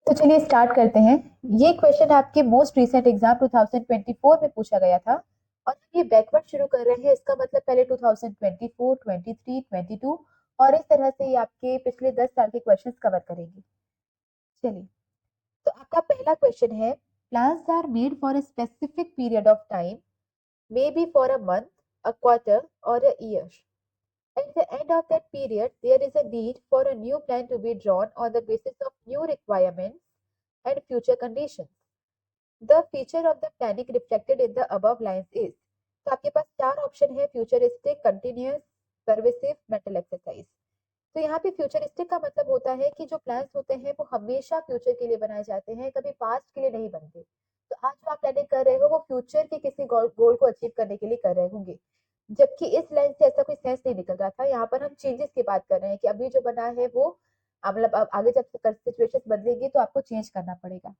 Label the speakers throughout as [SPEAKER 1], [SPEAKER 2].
[SPEAKER 1] तो चलिए स्टार्ट करते हैं। ये क्वेश्चन आपके मोस्ट रिसेंट एग्जाम 2024 में पूछा गया था और हम ये बैकवर्ड शुरू कर रहे हैं। इसका मतलब पहले 2024, 23, 22 और इस तरह से ये आपके पिछले 10 साल के क्वेश्चंस कवर करेंगे। चलिए, तो आपका पहला क्वेश्चन है, plans are made for a specific period of time, maybe for a month, a quarter और a year. At the end of that period, there is a need for a new plan to be drawn on the basis of new requirements and future conditions. The feature of the planning reflected in the above lines is. तो आपके पास चार option है, futuristic, continuous, pervasive, mental exercise. तो यहाँ पे futuristic का मतलब होता है कि जो प्लान्स होते हैं वो हमेशा फ्यूचर के लिए बनाए जाते हैं, कभी पास्ट के लिए नहीं बनते. तो आज जो आप प्लानिंग कर रहे हो वो फ्यूचर के किसी गोल को अचीव करने के लिए कर रहे होंगे. जबकि इस लाइन से ऐसा कोई सेंस नहीं निकल रहा था. यहाँ पर हम चेंजेस की बात कर रहे हैं कि अभी जो बना है वो मतलब अब आगे जब सिचुएशन बदलेगी तो आपको चेंज करना पड़ेगा.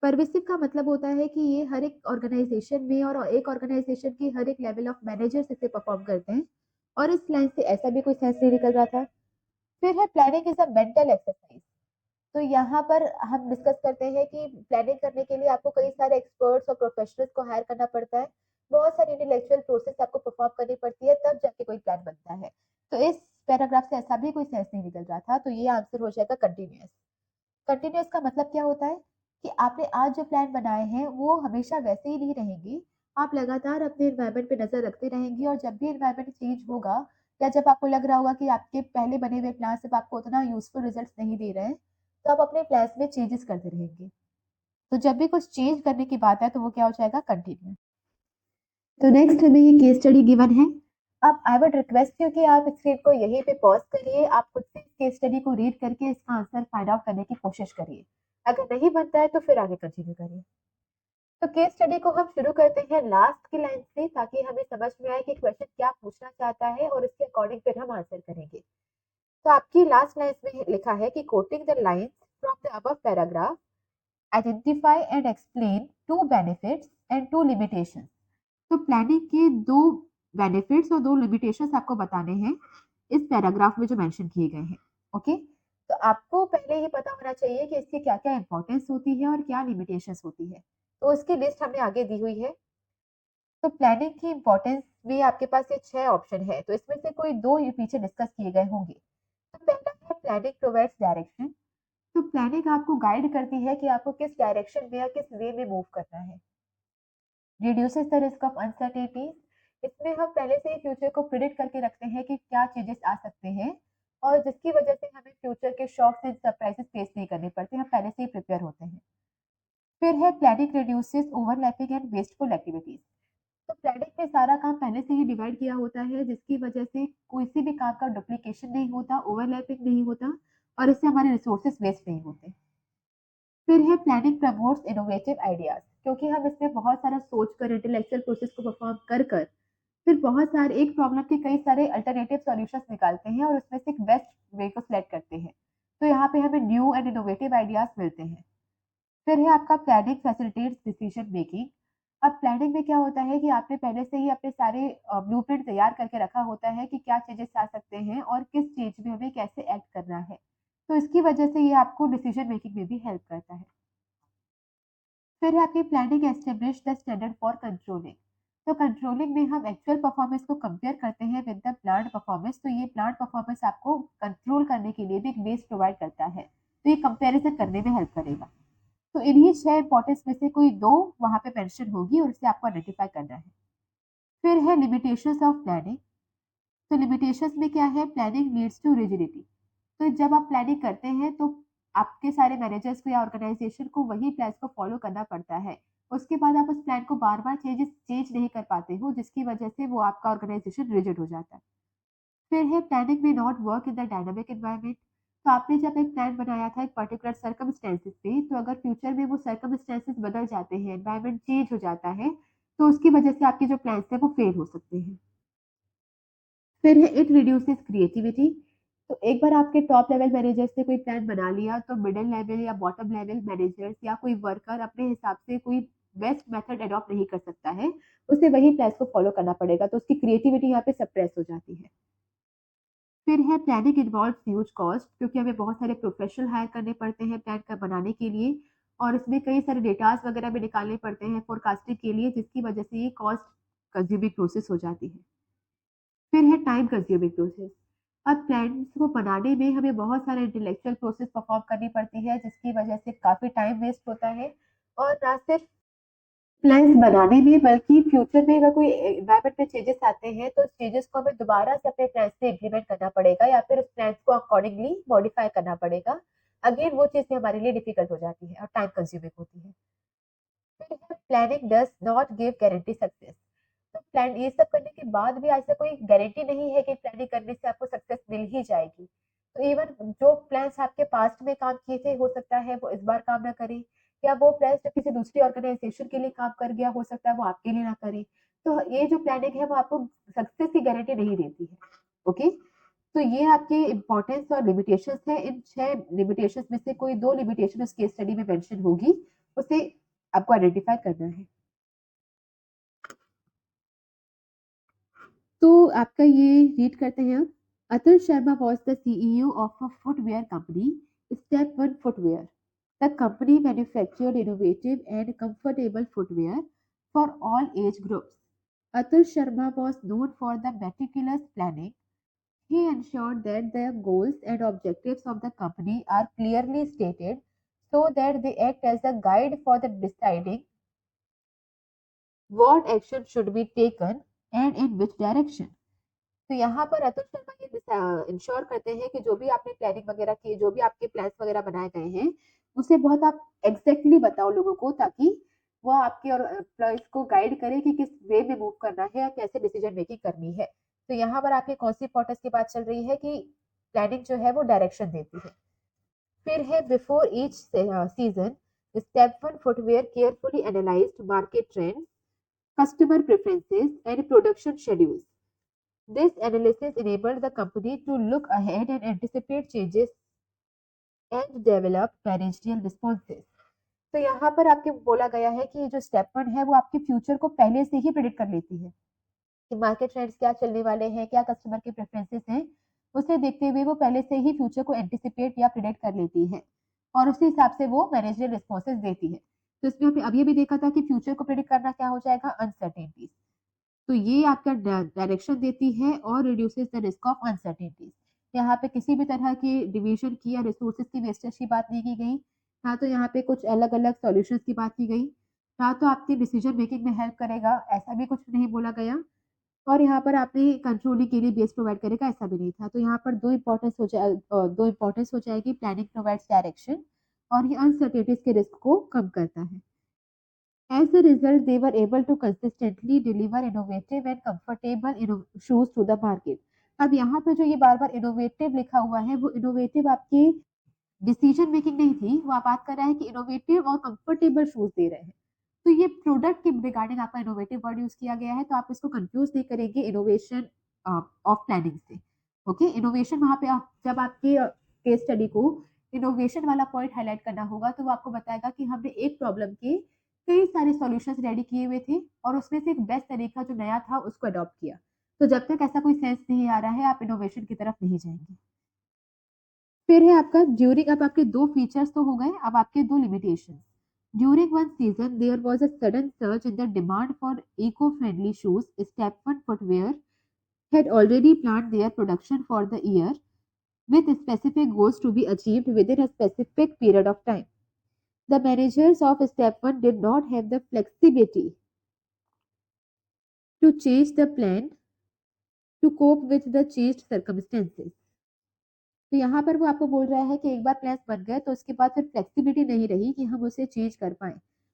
[SPEAKER 1] परवेसिव का मतलब होता है कि ये हर एक ऑर्गेनाइजेशन में और एक ऑर्गेनाइजेशन की हर एक लेवल ऑफ मैनेजर्स इसे परफॉर्म करते हैं. और इस लाइन से ऐसा भी कोई सेंस नहीं निकल रहा था. फिर है planning is a mental exercise. तो यहाँ पर हम डिस्कस करते हैं कि प्लानिंग करने के लिए आपको कई सारे एक्सपर्ट्स और प्रोफेशनल्स को हायर करना पड़ता है. बहुत सारी इंटेलेक्चुअल प्रोसेस आपको परफॉर्म करनी पड़ती है, तब जाके कोई प्लान बनता है. तो इस पैराग्राफ से ऐसा भी कोई सेंस नहीं निकल रहा था. तो ये आंसर हो जाएगा कंटिन्यूअस. कंटिन्यूअस का मतलब क्या होता है कि आपने आज जो प्लान बनाए हैं वो हमेशा वैसे ही नहीं रहेंगे. आप लगातार अपने एनवायरनमेंट पे नजर रखते रहेंगे और जब भी एनवायरनमेंट चेंज होगा या जब आपको लग रहा होगा कि आपके पहले बने हुए प्लान से आपको उतना यूजफुल रिजल्ट नहीं दे रहे हैं, तो आप अपने प्लान में चेंजेस करते रहेंगे. तो जब भी कुछ चेंज करने की बात है तो वो क्या हो जाएगा, कंटिन्यू. तो नेक्स्ट हमें ये केस स्टडी गिवन है. अब आई वुड रिक्वेस्ट यू कि आप स्क्रीन को यहीं पे पॉज करिए, आप खुद से केस स्टडी को रीड करके इसका आंसर फाइंड आउट करने की कोशिश करिए. अगर नहीं बनता है तो फिर आगे कंटिन्यू करिए. तो केस स्टडी को हम शुरू करते हैं लास्ट की लाइन से, ताकि हमें समझ में आए कि क्वेश्चन क्या पूछना चाहता है और इसके अकॉर्डिंग फिर हम आंसर करेंगे. तो आपकी लास्ट लाइन में लिखा है कि quoting the lines from the above paragraph, identify and explain two benefits and two limitations. तो प्लानिंग के दो बेनिफिट्स और दो लिमिटेशंस आपको बताने हैं इस पैराग्राफ में जो मेंशन किए गए हैं. ओके, तो आपको पहले ये पता होना चाहिए कि इसकी क्या क्या इंपॉर्टेंस होती है और क्या लिमिटेशंस होती है. तो उसकी लिस्ट हमने आगे दी हुई है. तो प्लानिंग की इंपॉर्टेंस में आपके पास ये 6 ऑप्शन है, तो इसमें से कोई दो ये पीछे डिस्कस किए गए होंगे. तो पहला है प्लानिंग प्रोवाइड्स डायरेक्शन. तो प्लानिंग आपको गाइड करती है कि आपको किस डायरेक्शन में या किस वे में मूव करना है. Reduces the risk of uncertainty. इसमें हम पहले से ही फ्यूचर को प्रिडिक्ट करके रखते हैं कि क्या चेंजेस आ सकते हैं और जिसकी वजह से हमें फ्यूचर के शॉक्स एंड सरप्राइजेस फेस नहीं करने पड़ते, हम पहले से ही प्रिपेयर होते हैं. फिर है planning reduces overlapping and wasteful activities. तो प्लानिंग में सारा काम पहले से ही डिवाइड किया होता है, जिसकी वजह से किसी भी काम का डुप्लीकेशन नहीं होता, ओवरलैपिंग नहीं होता और इससे हमारे रिसोर्सेज वेस्ट नहीं होते. फिर है प्लानिंग प्रमोट्स इनोवेटिव आइडियाज. क्योंकि हम इसमें बहुत सारा सोच कर इंटेलेक्चुअल प्रोसेस को परफॉर्म कर कर फिर बहुत सारे एक प्रॉब्लम के कई सारे अल्टरनेटिव सॉल्यूशंस निकालते हैं और उसमें से एक बेस्ट वे को सिलेक्ट करते हैं. तो यहाँ पे हमें न्यू एंड इनोवेटिव आइडियाज मिलते हैं. फिर है आपका प्लानिंग फैसिलिटेट्स डिसीजन मेकिंग. अब प्लानिंग में क्या होता है कि आपने पहले से ही अपने सारे ब्लूप्रिंट तैयार करके रखा होता है कि क्या चेंजेस आ सकते हैं और किस चीज में हमें कैसे एक्ट करना है. तो इसकी वजह से ये आपको डिसीजन मेकिंग में भी हेल्प करता है. फिर है आपकी planning establish the standard for controlling. तो कंट्रोलिंग में हम एक्चुअल परफॉर्मेंस को कंपेयर करते हैं विद द प्लान्ड परफॉर्मेंस. तो ये प्लान्ड परफॉर्मेंस आपको कंट्रोल करने के लिए भी एक बेस प्रोवाइड करता है, तो ये कंपैरिजन करने में हेल्प करेगा. तो इन्हीं 6 इंपॉर्टेंस में से कोई दो वहां पे मेंशन होगी और इसे आपको आइडेंटिफाई करना है. फिर है लिमिटेशंस ऑफ प्लानिंग. तो लिमिटेशंस में क्या है, प्लानिंग लीड्स टू रिजिडिटी. तो जब आप प्लानिंग करते हैं तो आपके सारे मैनेजर्स को या ऑर्गेनाइजेशन को वही प्लान को फॉलो करना पड़ता है. उसके बाद आप उस प्लान को बार बार चेंज नहीं कर पाते हो, जिसकी वजह से वो आपका ऑर्गेनाइजेशन रिजिड हो जाता है. फिर है प्लानिंग में not work in the dynamic environment. तो आपने जब एक प्लान बनाया था एक पर्टिकुलर सर्कमस्टेंसेस पे, तो अगर फ्यूचर में वो सर्कमस्टेंसेस बदल जाते हैं, एनवायरनमेंट चेंज हो जाता है, तो उसकी वजह से आपके जो प्लान्स हैं वो फेल हो सकते हैं. फिर है इट रिड्यूसेस क्रिएटिविटी. तो एक बार आपके टॉप लेवल मैनेजर्स ने कोई प्लान बना लिया तो मिडिल लेवल या बॉटम लेवल मैनेजर्स या कोई वर्कर अपने हिसाब से कोई बेस्ट मेथड अडॉप्ट नहीं कर सकता है, उसे वही प्लान को फॉलो करना पड़ेगा, तो उसकी क्रिएटिविटी यहाँ पे सप्रेस हो जाती है. फिर है प्लानिंग इन्वॉल्व्स ह्यूज कॉस्ट, क्योंकि हमें बहुत सारे प्रोफेशनल हायर करने पड़ते हैं प्लान का बनाने के लिए, और इसमें कई सारे डेटास वगैरह भी निकालने पड़ते हैं फोरकास्टिंग के लिए, जिसकी वजह से ये कॉस्ट कंज्यूमिंग प्रोसेस हो जाती है। फिर है टाइम कंज्यूमिंग प्रोसेस। अब प्लान्स को बनाने में हमें बहुत सारे इंटेलेक्चुअल प्रोसेस परफॉर्म करनी पड़ती है, जिसकी वजह से काफी टाइम वेस्ट होता है। और ना सिर्फ प्लान्स बनाने में, बल्कि फ्यूचर में अगर कोई एनवायरनमेंट में चेंजेस आते हैं तो उस चेंजेस को हमें दोबारा से अपने प्लान्स में इम्प्लीमेंट करना पड़ेगा, या फिर उस प्लान्स को अकॉर्डिंगली मॉडिफाई करना पड़ेगा। अगेन वो चीजें हमारे लिए डिफिकल्ट हो जाती है और टाइम कंज्यूमिंग होती है। फिर planning does not give guarantee success. तो प्लान ये सब करने के बाद भी ऐसा कोई गारंटी नहीं है कि प्लानिंग करने से आपको सक्सेस मिल ही जाएगी। तो इवन जो प्लान्स आपके पास्ट में काम किए थे, हो सकता है वो इस बार काम ना करें, या वो प्लान्स जो किसी दूसरी ऑर्गेनाइजेशन के लिए काम कर गया, हो सकता है वो आपके लिए ना करे। तो ये जो प्लानिंग है वो आपको सक्सेस की गारंटी नहीं देती है। ओके, तो ये आपके इंपॉर्टेंस और लिमिटेशंस है। इन 6 लिमिटेशंस में से कोई 2 लिमिटेशन उस केस स्टडी में मेंशन होगी, उसे आपको आइडेंटिफाई करना है। तो आपका ये रीड करते हैं हम। Atul Sharma was the CEO of a footwear company, Step One Footwear. The company manufactured innovative and comfortable footwear for all age groups. Atul Sharma was known for the meticulous planning. He ensured that the goals and objectives of the company are clearly stated so that they act as a guide for the deciding what action should be taken and in which direction. तो यहाँ पर अतुल शर्मा ये ensure करते हैं कि जो भी आपने प्लानिंग वगैरह की, जो भी आपके प्लान्स वगैरह बनाए गए हैं, उसे बहुत आप एग्जैक्टली बताओ लोगों को, ताकि वो आपके और एम्प्लॉयज को गाइड करे कि किस वे में मूव करना है या कैसे डिसीजन मेकिंग करनी है। तो यहाँ पर आपके कौन सी इंपॉर्टेंस की बात चल रही है कि प्लानिंग जो है वो डायरेक्शन देती है। फिर है before each season, step one footwear carefully analysed market trends, customer preferences, and production schedules. This analysis enabled the company to look ahead and anticipate changes and develop managerial responses. तो यहाँ पर आपके बोला गया है कि जो स्टेप वन है वो आपके फ्यूचर को पहले से ही प्रिडिक्ट कर लेती है कि मार्केट ट्रेंड्स क्या चलने वाले हैं, क्या कस्टमर के प्रेफरेंसेस हैं। उसे देखते हुए वो पहले से ही फ्यूचर को एंटिसिपेट या प्रिडिक्ट कर लेती है, और उसी हिसाब से वो मैनेजरियल रिस्पॉन्सेज देती है। तो इसमें हमने अभी भी देखा था कि फ्यूचर को प्रिडिक्ट करना क्या हो जाएगा, अनसर्टेनिटीज। तो ये आपका डायरेक्शन देती है और reduces the risk of uncertainties. यहाँ पे किसी भी तरह की डिवीजन की या रिसोर्सेज की वेस्टेज की बात नहीं की गई, ना तो यहाँ पे कुछ अलग अलग सॉल्यूशंस की बात की गई, ना तो आपकी डिसीजन मेकिंग में हेल्प करेगा, ऐसा भी कुछ नहीं बोला गया। और यहाँ पर आपने कंट्रोलिंग के लिए बेस प्रोवाइड करेगा, ऐसा भी नहीं था। तो यहाँ पर दो इंपॉर्टेंस हो जाएगी, प्लानिंग प्रोवाइड्स डायरेक्शन और ये अनसर्टेनिटीज के रिस्क को कम करता है। As a result, they were able to consistently deliver innovative and comfortable shoes to the market. अब यहाँ पे जो ये बार बार इनोवेटिव लिखा हुआ है, वो इनोवेटिव आपकी डिसीजन मेकिंग नहीं थी, वो आप बात कर रहा है कि इनोवेटिव और कंफर्टेबल शूज दे रहे हैं। तो ये प्रोडक्ट के रिगार्डिंग आपका इनोवेटिव वर्ड यूज किया गया है, तो आप इसको कंफ्यूज नहीं करेंगे इनोवेशन ऑफ प्लानिंग से। ओके, इनोवेशन वहां पे जब आपके केस स्टडी को इनोवेशन वाला पॉइंट हाईलाइट करना होगा, तो वो आपको बताएगा कि हमने एक प्रॉब्लम के कई सारे सॉल्यूशंस रेडी किए हुए थे और उसमें से एक बेस्ट तरीका जो नया था उसको अडॉप्ट किया। तो जब तक ऐसा कोई सेंस नहीं आ रहा है, आप इनोवेशन की तरफ नहीं जाएंगे। फिर है आपका ड्यूरिंग। अब आपके दो फीचर्स तो हो गए, अब आपके दो limitation. During one season there was a sudden surge in the demand for eco friendly shoes. Step one footwear had already planned their production for the year with specific goals to be achieved within a specific period of time. The managers of Step 1 did not have the flexibility to change the plan to cope with the changed circumstances. तो यहाँ पर वो आपको बोल रहा है कि एक बार प्लान्स बन गए तो उसके बाद फिर फ्लेक्सिबिलिटी नहीं रही कि हम उसे चेंज कर पाए।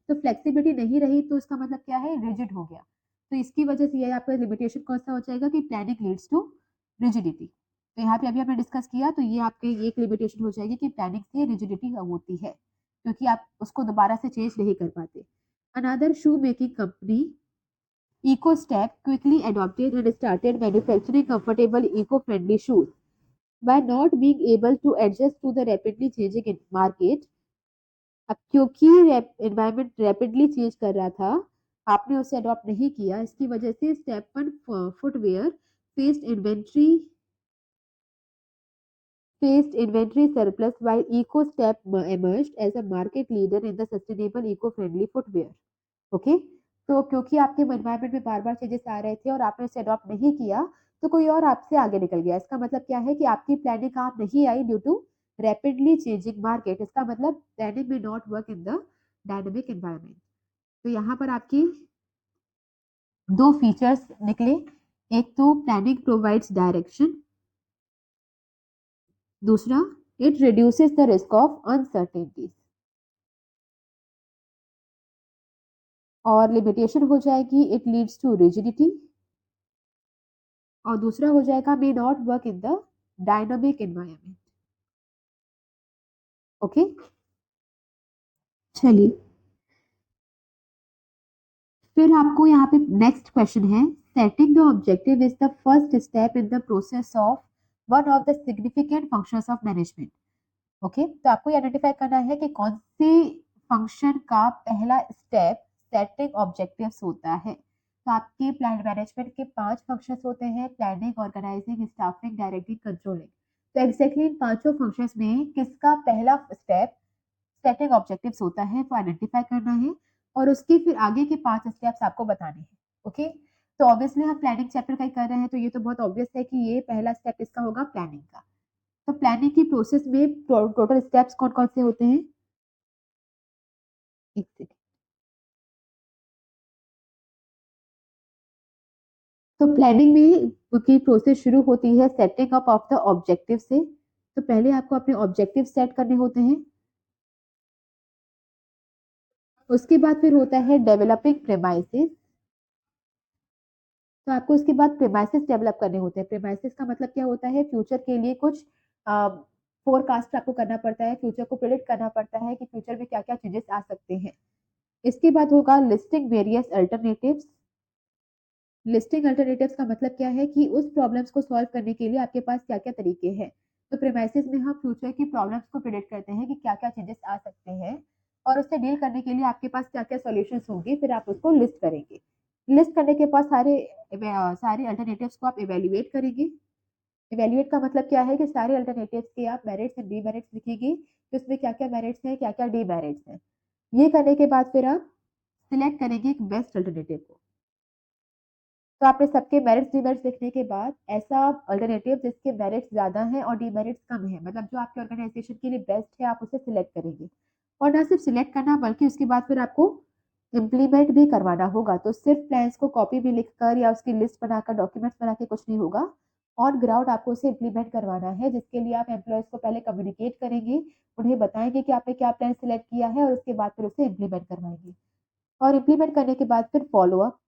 [SPEAKER 1] तो फ्लेक्सिबिलिटी नहीं रही तो उसका मतलब क्या है, रिजिड हो गया। तो इसकी वजह से ये आपका लिमिटेशन कौन सा हो जाएगा कि प्लानिंग लीड्स टू रिजिडिटी। तो यहाँ पे अभी हमने डिस्कस किया, तो ये आपके एक लिमिटेशन हो जाएगी कि प्लानिंग से रिजिडिटी होती है, क्योंकि आप उसको दोबारा से चेंज नहीं कर पाते। Another shoe making company EcoStep quickly adopted and started manufacturing comfortable eco-friendly shoes. By not being able to adjust to the rapidly changing market, अब क्योंकि एनवायरनमेंट रैपिडली चेंज कर रहा था, आपने उसे अडॉप्ट नहीं किया, इसकी वजह से step one footwear faced inventory faced inventory surplus while EcoStep emerged as a market leader in the sustainable eco-friendly footwear. Okay, तो क्योंकि आपके एनवायरमेंट में बार बार चेंजेस आ रहे थे और आपने उसे अडॉप्ट नहीं किया, तो कोई और आपसे आगे निकल गया। इसका मतलब क्या है कि आपकी प्लानिंग काम नहीं आई due to rapidly changing market. इसका मतलब प्लानिंग में not work in the dynamic environment. तो यहाँ पर आपकी दो फीचर्स निकले, एक तो प्लानिंग प्रोवाइड्स डायरेक्शन, दूसरा it reduces the risk of uncertainties. और लिमिटेशन हो जाएगी इट लीड्स टू रिजिडिटी, और दूसरा हो जाएगा may not work in the dynamic environment. Okay, चलिए फिर आपको यहाँ पे नेक्स्ट क्वेश्चन है, setting the objective is the first step in the process of one of the significant functions of management. Okay, तो आपको आइडेंटिफाई करना है कि कौन सी फंक्शन का पहला स्टेप सेटिंग ऑब्जेक्टिव्स होता है। तो आपके प्लान मैनेजमेंट के 5 फंक्शंस होते हैं, planning, organising, staffing, directing, controlling. तो एग्जैक्टली इन पांचों फंक्शंस में किसका पहला स्टेप सेटिंग ऑब्जेक्टिव्स होता है वो आइडेंटिफाई करना है, और उसके फिर आगे के 5 स्टेप्स आपको बताने हैं। ओके, तो ऑब्वियसली हम प्लानिंग चैप्टर का ही कर रहे हैं, तो ये तो बहुत ऑब्वियस है कि ये पहला स्टेप इसका होगा प्लानिंग का। तो प्लानिंग की प्रोसेस में टोटल स्टेप्स कौन कौन से होते हैं, एक सेकंड। तो प्लानिंग में की प्रोसेस शुरू होती है setting up of the objective से। तो पहले आपको अपने ऑब्जेक्टिव सेट करने होते हैं, उसके बाद फिर होता है डेवलपिंग प्रेमाइसेस। तो आपको उसके बाद प्रेमाइसेस डेवलप करने होते हैं। प्रेमाइसेस का मतलब क्या होता है, फ्यूचर के लिए कुछ फोरकास्ट आपको करना पड़ता है, फ्यूचर को प्रिडिक्ट करना पड़ता है कि फ्यूचर में क्या क्या चेंजेस आ सकते हैं। इसके बाद होगा listing various alternatives. Listing alternatives का मतलब क्या है कि उस प्रॉब्लम्स को सॉल्व करने के लिए आपके पास क्या क्या तरीके हैं। तो प्रेमाइसिस में हम फ्यूचर की प्रॉब्लम्स को प्रिडिक्ट करते हैं कि क्या क्या चेंजेस आ सकते हैं, और उससे डील करने के लिए आपके पास क्या क्या सॉल्यूशंस होंगे, फिर आप उसको लिस्ट करेंगे। लिस्ट करने के बाद सारे अल्टरनेटिव्स को आप इवेल्युएट करेंगे। इवेल्युएट का मतलब क्या है कि सारे अल्टरनेटिव्स के आप मेरिट्स एंड डीमेरिट्स लिखेंगे कि उसमें क्या क्या मेरिट्स हैं, क्या क्या डीमेरिट्स हैं। ये करने के बाद फिर आप सिलेक्ट करेंगे एक बेस्ट अल्टरनेटिव को। तो आपने सबके मेरिट्स डीमेरिट्स लिखने के बाद ऐसा अल्टरनेटिव जिसके मेरिट्स ज़्यादा हैं और डीमेरिट्स कम है, मतलब जो आपके ऑर्गेनाइजेशन के लिए बेस्ट है, आप उसे सिलेक्ट करेंगे। और ना सिर्फ सिलेक्ट करना बल्कि उसके बाद फिर आपको इम्प्लीमेंट भी करवाना होगा। तो सिर्फ प्लान्स को कॉपी में लिखकर या उसकी लिस्ट बनाकर डॉक्यूमेंट्स बना के कुछ नहीं होगा, ऑन ग्राउंड आपको उसे इम्प्लीमेंट करवाना है, जिसके लिए आप एम्प्लॉयज को पहले कम्युनिकेट करेंगे, उन्हें बताएंगे कि आपने क्या प्लान सिलेक्ट किया है, और उसके बाद फिर उसे इम्प्लीमेंट करवाएंगे। और इम्प्लीमेंट करने के बाद फिर फॉलो अप।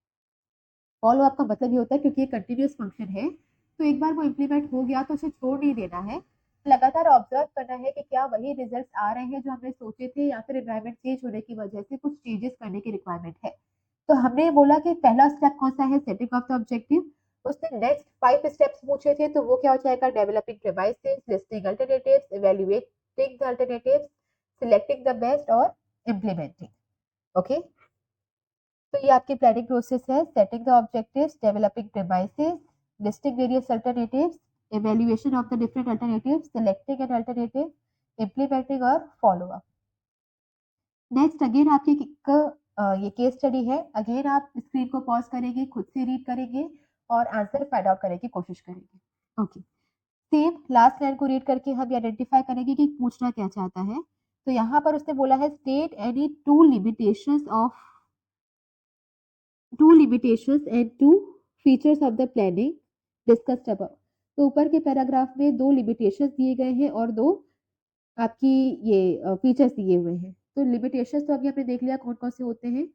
[SPEAKER 1] फॉलो अप का मतलब ये होता है क्योंकि ये कंटिन्यूअस फंक्शन है, तो एक बार वो इम्प्लीमेंट हो गया तो उसे छोड़ नहीं देना है, लगातार ऑब्जर्व करना है कि क्या वही रिजल्ट्स आ रहे हैं जो हमने सोचे थे, या फिर एनवायरमेंट चेंज होने की वजह से कुछ चेंजेस करने की रिक्वायरमेंट है। तो हमने बोला कि पहला स्टेप कौन सा है, सेटिंग ऑफ द ऑब्जेक्टिव। उसने नेक्स्ट 5 स्टेप्स पूछे थे, तो वो क्या हो जाएगा, developing devices, listing alternatives, evaluating the alternatives, selecting the best और इम्प्लीमेंटिंग। ओके, तो ये आपकी प्लानिंग प्रोसेस है, setting the objectives, developing premises, listing various alternatives, evaluation of the different alternatives, selecting an alternative, implementing और follow up. Next again आपकी ये case study है। Again आप स्क्रीन को पॉज करेंगे, खुद से रीड करेंगे और आंसर फाइंड आउट करने की कोशिश करेंगे। ओके, सेम लास्ट लाइन को रीड करके हम आइडेंटिफाई करेंगे कि पूछना क्या चाहता है। तो यहाँ पर उसने बोला है state any two limitations and two features of the planning discussed above। तो ऊपर के पैराग्राफ में 2 लिमिटेशंस दिए गए हैं और 2 आपकी ये फीचर्स दिए हुए हैं। तो लिमिटेशंस तो अभी आपने देख लिया कौन कौन से होते हैं,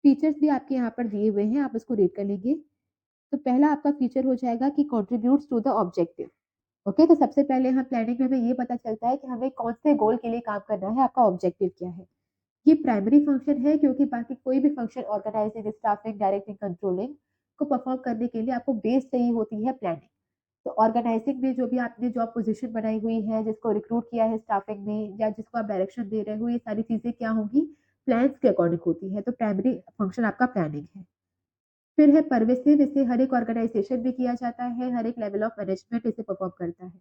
[SPEAKER 1] फीचर्स भी आपके यहाँ पर दिए हुए हैं, आप उसको रीड कर लेंगे। तो पहला आपका फीचर हो जाएगा कि contributes to the objective. Okay, तो सबसे पहले हम प्लानिंग में हमें ये पता चलता है कि हमें कौन से गोल के लिए काम करना है, आपका ऑब्जेक्टिव क्या है। ये प्राइमरी फंक्शन है क्योंकि बाकी कोई भी function organising, staffing, directing, controlling को परफॉर्म करने के लिए आपको बेस चाहिए होती है प्लानिंग। तो ऑर्गेनाइजिंग में जो भी आपने जॉब पोजीशन बनाई हुई है, जिसको रिक्रूट किया है स्टाफिंग में, या जिसको आप डायरेक्शन दे रहे हो, ये सारी चीजें क्या होंगी, प्लान्स के अकॉर्डिंग होती है। तो प्राइमरी फंक्शन आपका प्लानिंग है। फिर है परवेसिव, इसे हर एक ऑर्गेनाइजेशन में किया जाता है, हर एक लेवल ऑफ मैनेजमेंट इसे परफॉर्म करता है।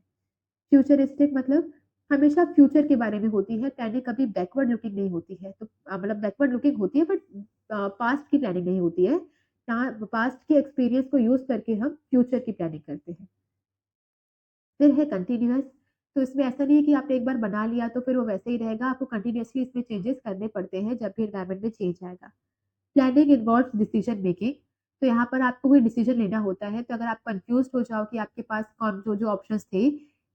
[SPEAKER 1] फ्यूचरिस्टिक मतलब हमेशा फ्यूचर के बारे में होती है प्लानिंग, कभी बैकवर्ड लुकिंग नहीं होती है। तो मतलब बैकवर्ड लुकिंग होती है बट पास्ट की प्लानिंग नहीं होती है। यहाँ पास्ट के एक्सपीरियंस को यूज करके हम फ्यूचर की प्लानिंग करते हैं। फिर है कंटिन्यूअस। तो इसमें ऐसा नहीं है कि आपने एक बार बना लिया तो फिर वो वैसे ही रहेगा, आपको कंटिन्यूअसली इसमें चेंजेस करने पड़ते हैं जब भी एनवायरनमेंट में चेंज आएगा। Planning involves decision making. तो यहाँ पर आपको कोई डिसीजन लेना होता है, तो अगर आप कंफ्यूज हो जाओ कि आपके पास कौन जो जो ऑप्शंस थे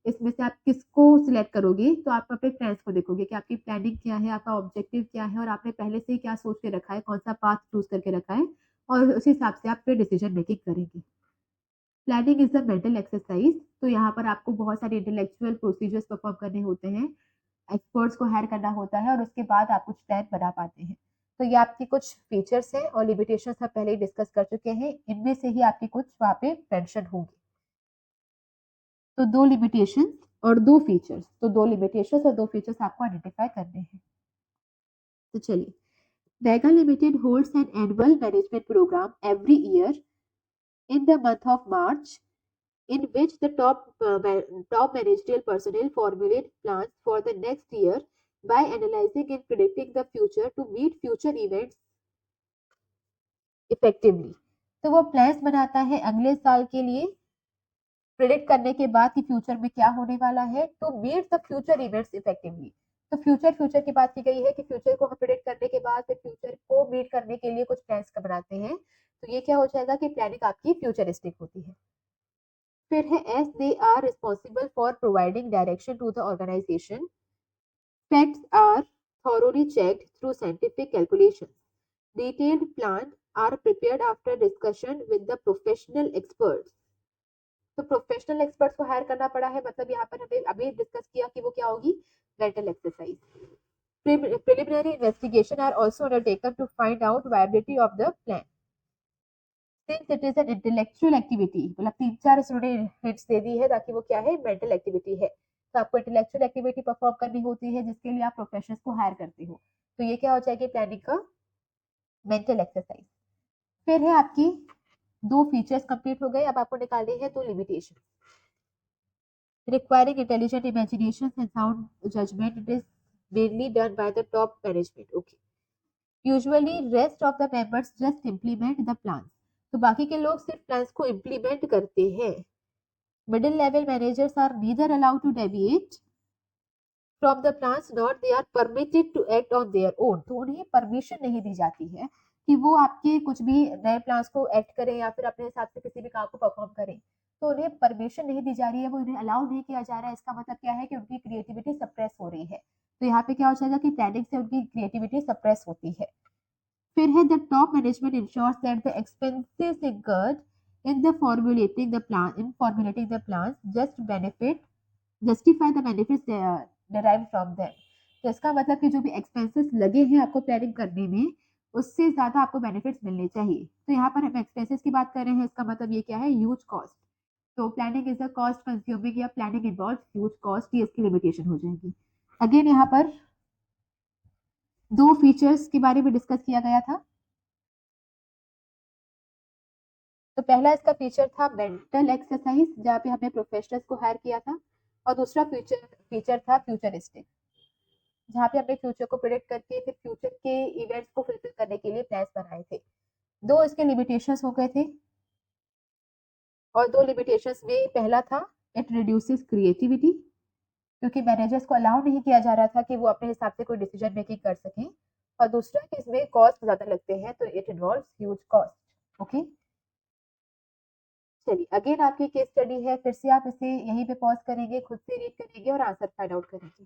[SPEAKER 1] इसमें से आप किसको सिलेक्ट करोगे, तो आप अपने प्लान्स को देखोगे कि आपकी प्लानिंग क्या है, आपका ऑब्जेक्टिव क्या है और आपने पहले से ही क्या सोच के रखा है, कौन सा पाथ चूज करके रखा है और उस हिसाब से आप फिर डिसीजन मेकिंग करेंगे। Planning is the mental exercise. तो यहाँ पर आपको बहुत सारे इंटेलेक्चुअल प्रोसीजर्स परफॉर्म करने होते हैं, एक्सपर्ट्स को हायर करना होता है और उसके बाद आप कुछ प्लान बना पाते हैं। तो ये आपकी कुछ फीचर्स हैं और लिमिटेशंस हम पहले ही डिस्कस कर चुके हैं, इनमें से ही आपकी कुछ वहाँ पे मेंशन होंगी। तो दो लिमिटेशंस और दो फीचर्स, तो दो लिमिटेशंस और दो फीचर्स आपको आइडेंटिफाई करने हैं। तो चलिए, Mega Limited holds an annual management program every year in the month of March, in which the top managerial personnel formulate plans for the next year by analyzing and predicting the future to meet future events effectively। तो वो plans बनाता है अगले साल के लिए, predict करने के बाद कि फ्यूचर में क्या होने वाला है, to meet the future events effectively. तो फ्यूचर की बात की गई है कि फ्यूचर को हम प्रिडिक्ट करने के बाद फिर फ्यूचर को मीट करने के लिए कुछ प्लान्स बनाते हैं। तो ये क्या हो जाएगा कि प्लानिंग आपकी फ्यूचरिस्टिक होती है। फिर है as they are responsible for providing direction to the organisation, facts are thoroughly checked through scientific calculations, detailed plans are prepared after discussion with the professional experts। तो प्रोफेशनल एक्सपर्ट्स को higher करना पड़ा है, मतलब यहाँ पर हमें अभी डिस्कस किया कि वो क्या होगी, mental exercise. preliminary investigation are also undertaken to find out viability of the plan। Since it is an intellectual activity, मतलब तीन चार इसने हिंट्स दे दी है ताकि वो क्या है, मेंटल एक्टिविटी है। तो आपको इंटेलेक्चुअल एक्टिविटी परफॉर्म करनी होती है जिसके लिए आप प्रोफेशनल्स को हायर करते हो। तो ये क्या हो जाएगी, प्लानिंग का मेंटल एक्सरसाइज। फिर है आपकी दो फीचर्स कंप्लीट हो गए, अब आपको निकालनी है दो limitation. Requiring intelligent imaginations and sound judgment, it is mainly done by the top management। Okay, usually rest of the members just implement the plans। तो बाकी के लोग सिर्फ प्लान्स को इम्प्लीमेंट करते हैं। Middle level managers are neither allowed to deviate from the plans not they are permitted to act on their own. तो उन्हें परमिशन नहीं दी जाती है कि वो आपके कुछ भी नए प्लान्स को एक्ट करें या फिर अपने हिसाब से किसी भी काम को परफॉर्म करें। तो उन्हें परमिशन नहीं दी जा रही है, वो उन्हें अलाउ नहीं किया जा रहा है। इसका मतलब क्या है कि उनकी क्रिएटिविटी सप्रेस हो रही है। तो यहाँ पे क्या हो जाएगा कि प्लानिंग से उनकी क्रिएटिविटी सप्रेस होती है। फिर है the top management ensures that the expenses incurred in formulating the plans just benefit justify the benefits derived from them। तो इसका मतलब कि जो भी एक्सपेंसेस लगे हैं आपको प्लानिंग करने में, उससे ज्यादा आपको बेनिफिट्स मिलने चाहिए। तो यहाँ पर हम एक्सपेंसेस की बात कर रहे हैं, इसका मतलब ये क्या है, ह्यूज कॉस्ट। तो planning is a cost consuming या प्लानिंग इन्वॉल्व्स ह्यूज कॉस्ट, ये इसकी लिमिटेशन हो जाएगी। अगेन यहाँ पर दो फीचर्स के बारे में डिस्कस किया गया था। तो पहला इसका फीचर था मेंटल एक्सरसाइज, जहाँ पे हमने प्रोफेशनल्स को हायर किया था, और दूसरा फीचर था फ्यूचरिस्टिक, जहाँ पे हमने फ्यूचर को प्रिडिक्ट करके फिर फ्यूचर के इवेंट्स को फुलफिल करने के लिए प्लान्स बनाए थे। दो इसके लिमिटेशंस हो गए थे, और दो लिमिटेशंस में पहला था इट रिड्यूसेस क्रिएटिविटी, क्योंकि मैनेजर्स को अलाउ नहीं किया जा रहा था कि वो अपने हिसाब से कोई डिसीजन मेकिंग कर सकें। और दूसरा कि इसमें कॉस्ट ज्यादा लगते हैं, तो it involves huge cost. Okay, चलिए अगेन आपकी केस स्टडी है, फिर से आप इसे यहीं पे पॉज करेंगे, खुद से रीड करेंगे और आंसर फाइंड आउट करेंगे।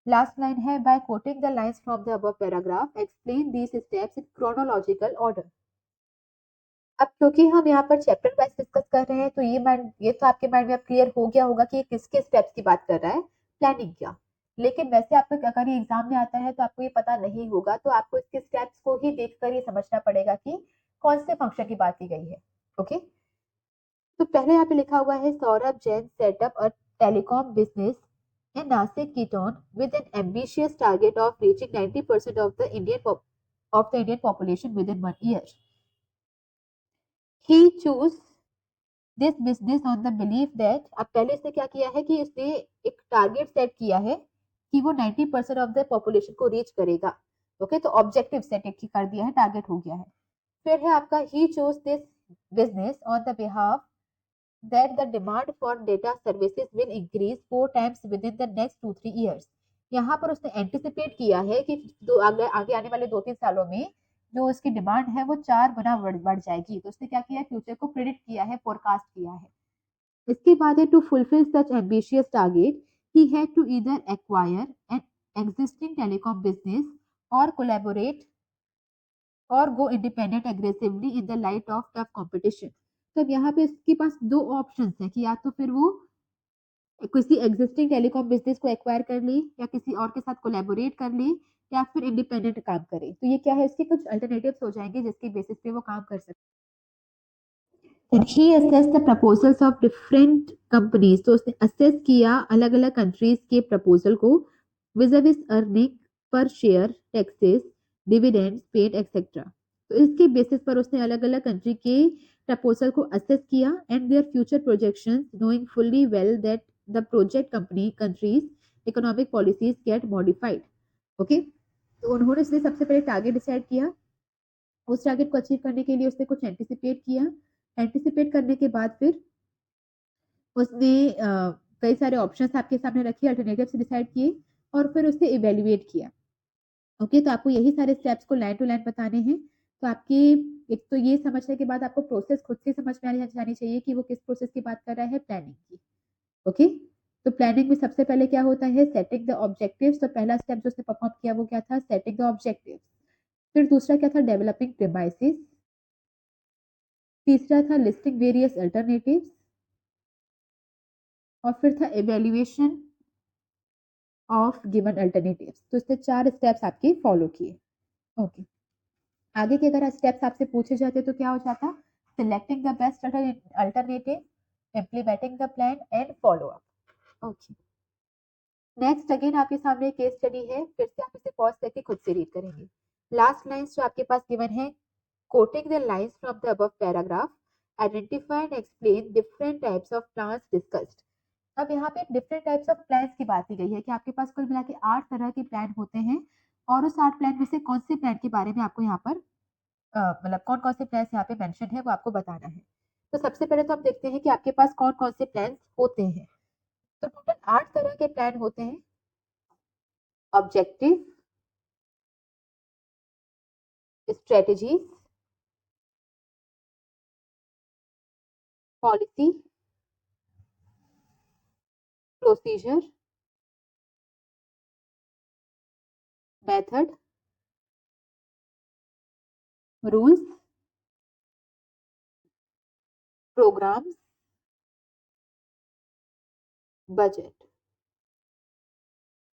[SPEAKER 1] लास्ट लाइन है, by quoting the lines from the above paragraph explain these steps in chronological order. अब क्योंकि हम यहाँ पर चैप्टर वाइज डिस्कस कर रहे हैं, तो ये तो आपके माइंड में अब क्लियर हो गया होगा कि ये किसके स्टेप्स की बात कर रहा है, प्लानिंग क्या। लेकिन वैसे आपको अगर ये एग्जाम में आता है तो आपको ये पता नहीं होगा, तो आपको इसके स्टेप्स को ही देखकर ये समझना पड़ेगा कि कौन से फंक्शन की बात की गई है। ओके, तो पहले यहाँ पे लिखा हुआ है, Saurabh Jain setup a telecom business in Nasik Keton with an ambitious target of reaching 90% of the Indian population within 1 year। He chose this business on the belief that, अब पहले इसने क्या किया है कि इसने एक टारगेट सेट किया है कि वो 90% ऑफ द पॉपुलेशन को रीच करेगा। ओके, तो ऑब्जेक्टिव सेट कर दिया है, टारगेट हो गया है। फिर है आपका he chose this business on the behalf that the demand for data services will increase 4 times within the next 2-3 years। यहाँ पर उसने एंटिसिपेट किया है कि आगे आने वाले 2-3 सालों में जो उसकी डिमांड है वो 4 गुना बढ़ जाएगी। तो उसने क्या किया है, फ्यूचर को प्रिडिक्ट किया है, फोरकास्ट किया है। इसके बाद है to fulfil such ambitious target he had to either acquire an existing telecom business और कोलैबोरेट और go independent aggressively in the light of tough competition. तो अब यहाँ पे इसके पास दो ऑप्शंस है कि या तो फिर वो किसी एग्जिस्टिंग टेलीकॉम बिजनेस को एक्वायर कर ले या किसी और के साथ कोलैबोरेट कर ले या फिर इंडिपेंडेंट काम करे। तो ये क्या है, इसके कुछ अल्टरनेटिव्स हो जाएंगे जिसके बेसिस पे वो काम कर सकते हैं। He assessed the proposals of different companies, तो उसने असेस किया अलग अलग कंट्रीज के प्रपोजल को vis-a-vis earning per share, taxes, dividends paid etcetera. तो इसके बेसिस पर उसने अलग अलग कंट्री के प्रपोजल को असेस किया and their future projections knowing fully well that the project company countries economic policies gate modified. Okay, तो उन्होंने इसलिए सबसे पहले टारगेट डिसाइड किया, उस टारगेट को अचीव करने के लिए उसने कुछ एंटिसिपेट किया, एंटिसिपेट करने के बाद फिर उसने कई सारे ऑप्शंस आपके सामने रखे, अल्टरनेटिव्स डिसाइड किए और फिर उससे इवेल्युएट किया। ओके, तो आपको यही सारे स्टेप्स को लाइन टू लाइन बताने हैं। तो आपकी एक तो ये समझने के बाद आपको प्रोसेस खुद से समझ में जानी चाहिए कि वो किस प्रोसेस की बात कर रहा है, प्लानिंग की। ओके, तो प्लानिंग में सबसे पहले क्या होता है, सेटिंग द ऑब्जेक्टिव्स। तो पहला स्टेप जो उसने परफॉर्म किया वो क्या था, सेटिंग द ऑब्जेक्टिव्स। फिर दूसरा क्या था, डेवलपिंग प्रीमाइसेस। तीसरा था लिस्टिंग वेरियस अल्टरनेटिव्स और फिर था इवेल्युएशन ऑफ गिवन अल्टरनेटिव्स। तो इससे 4 स्टेप्स आपके फॉलो किए। ओके, आगे के अगर स्टेप्स आपसे पूछे जाते तो क्या हो जाता, selecting the best alternative, implementing the plan and follow up. Okay, next again आपके सामने केस स्टडी है, फिर से आप इसे पॉज करके खुद से रीड करेंगे। लास्ट लाइंस जो आपके पास गिवन है, quoting the lines from the above paragraph, identify and explain different types of plans discussed। अब यहाँ पे डिफरेंट टाइप्स ऑफ प्लान्स की बात की गई है कि आपके पास कुल मिला के 8 तरह के प्लान होते हैं और उस 8 प्लान में से कौन से प्लान के बारे में आपको यहाँ पर मतलब कौन कौन से प्लान यहाँ पे मेंशन है वो आपको बताना है। तो सबसे पहले तो हम देखते हैं कि आपके पास कौन कौन से प्लान होते हैं। तो टोटल 8 तरह के प्लान होते हैं। Objective, strategies, policy, procedure, method, rules, programmes, budget.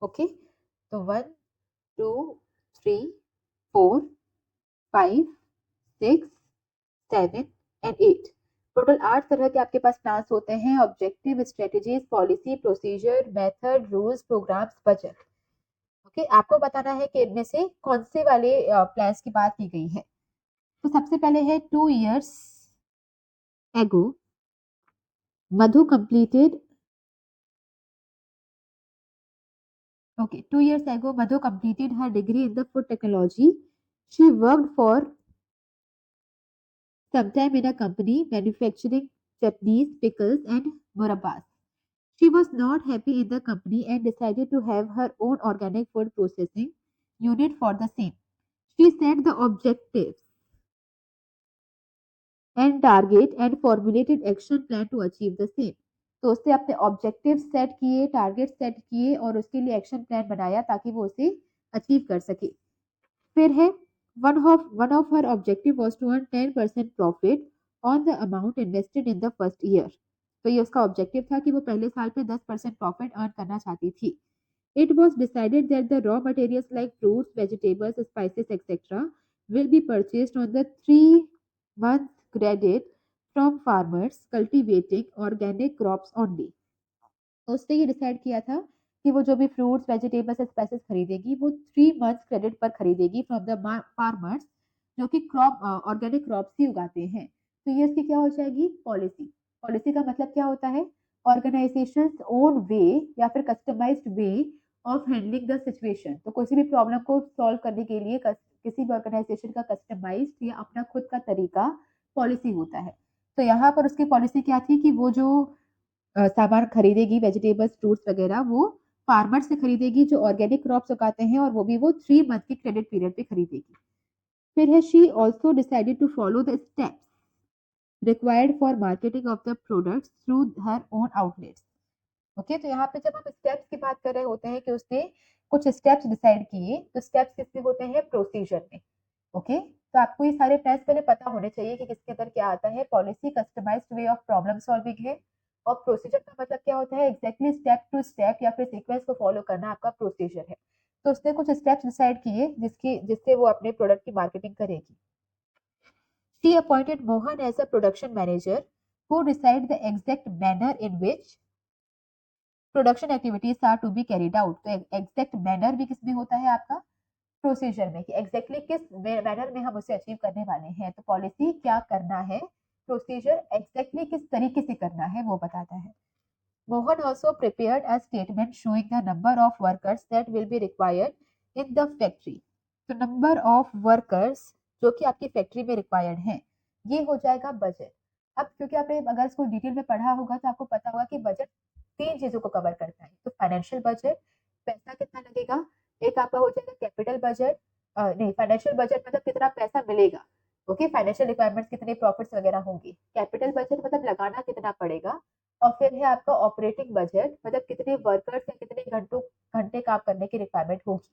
[SPEAKER 1] Okay, तो 1 2 3 4 5 6 7 एंड 8, टोटल 8 तरह के आपके पास प्लान्स होते हैं। Objective, strategies, policy, procedure, method, rules, programmes, budget. Okay, आपको बताना है कि इनमें से कौन से वाले प्लान्स की बात की गई है। तो सबसे पहले है 2 years ago Madhu completed 2 years ago Madhu completed her degree in the food technology. She worked for some time in a company manufacturing chutneys, pickles and murabbas. She was not happy in the company and decided to have her own organic food processing unit for the same. She set the objectives and target and formulated action plan to achieve the same। तो उसने अपने objective set किए, target set किए और उसके लिए action plan बनाया ताकि वो उसे अचीव कर सके। फिर है one of her objective was to earn 10% profit on the amount invested in the first year। तो ये उसका ऑब्जेक्टिव था कि वो पहले साल पे 10% प्रॉफिट अर्न करना चाहती थी। It was decided that the raw materials like fruits, vegetables, spices, etc. will be purchased on the 3 month credit from farmers cultivating organic crops only। तो उसने ये डिसाइड किया था कि वो जो भी फ्रूट्स, वेजिटेबल्स, स्पाइसेस खरीदेगी वो 3 months क्रेडिट पर खरीदेगी फ्रॉम द फार्मर्स जो कि क्रॉप ऑर्गेनिक क्रॉप्स ही उगाते हैं। तो ये इसकी क्या हो जाएगी, पॉलिसी। पॉलिसी का मतलब क्या होता है? ऑर्गेनाइजेशंस ओन वे या फिर customised way of handling the situation. तो किसी भी प्रॉब्लम को सॉल्व करने के लिए किसी भी ऑर्गेनाइजेशन का कस्टमाइज्ड या अपना खुद का तरीका पॉलिसी होता है। तो यहाँ पर उसकी पॉलिसी क्या थी कि वो जो सामान खरीदेगी वेजिटेबल्स, फ्रूट्स वगैरह, वो फार्मर से खरीदेगी जो ऑर्गेनिक क्रॉप्स उगाते हैं, और वो भी वो 3 मंथ की क्रेडिट पीरियड पे खरीदेगी। फिर है she also decided to follow the steps required for marketing of the products through her own outlets. Okay, तो यहाँ पे जब हम स्टेप्स की बात कर रहे होते हैं कि उसने कुछ स्टेप्स डिसाइड किए, तो स्टेप्स किसमें होते हैं? प्रोसीजर में। ओके, तो आपको ये सारे प्लान्स पहले पता होने चाहिए कि किसके अंदर क्या आता है। Policy customised way of problem solving है, और प्रोसीजर का मतलब क्या होता है? एग्जैक्टली स्टेप टू स्टेप या फिर सीक्वेंस को फॉलो करना आपका प्रोसीजर है। तो उसने कुछ स्टेप्स डिसाइड किए जिससे वो अपने प्रोडक्ट की मार्केटिंग करेगी। She appointed Mohan as a production manager who decided the exact manner in which production activities are to be carried out. तो exact manner भी किसमें होता है? आपका प्रोसीजर में, कि exactly किस मैनर में हम उसे अचीव करने वाले हैं। तो पॉलिसी क्या करना है, प्रोसीजर exactly किस तरीके से करना है, वो बताता है। Mohan also prepared a statement showing the number of workers that will be required in the factory. तो नंबर ऑफ वर्कर्स जो कि आपकी फैक्ट्री में रिक्वायर्ड हैं, ये हो जाएगा बजट। अब क्योंकि आपने अगर इसको डिटेल में पढ़ा होगा तो आपको पता होगा कि बजट 3 चीजों को कवर करता है। तो फाइनेंशियल बजट, पैसा कितना लगेगा, एक आपका हो जाएगा कैपिटल बजट, नहीं, फाइनेंशियल बजट मतलब कितना पैसा मिलेगा। ओके, फाइनेंशियल रिक्वायरमेंट्स कितने प्रॉफिट्स वगैरह होंगी। कैपिटल बजट मतलब लगाना कितना पड़ेगा, और फिर है आपका ऑपरेटिंग बजट, मतलब कितने वर्कर्स या कितने घंटे काम करने की रिक्वायरमेंट होगी।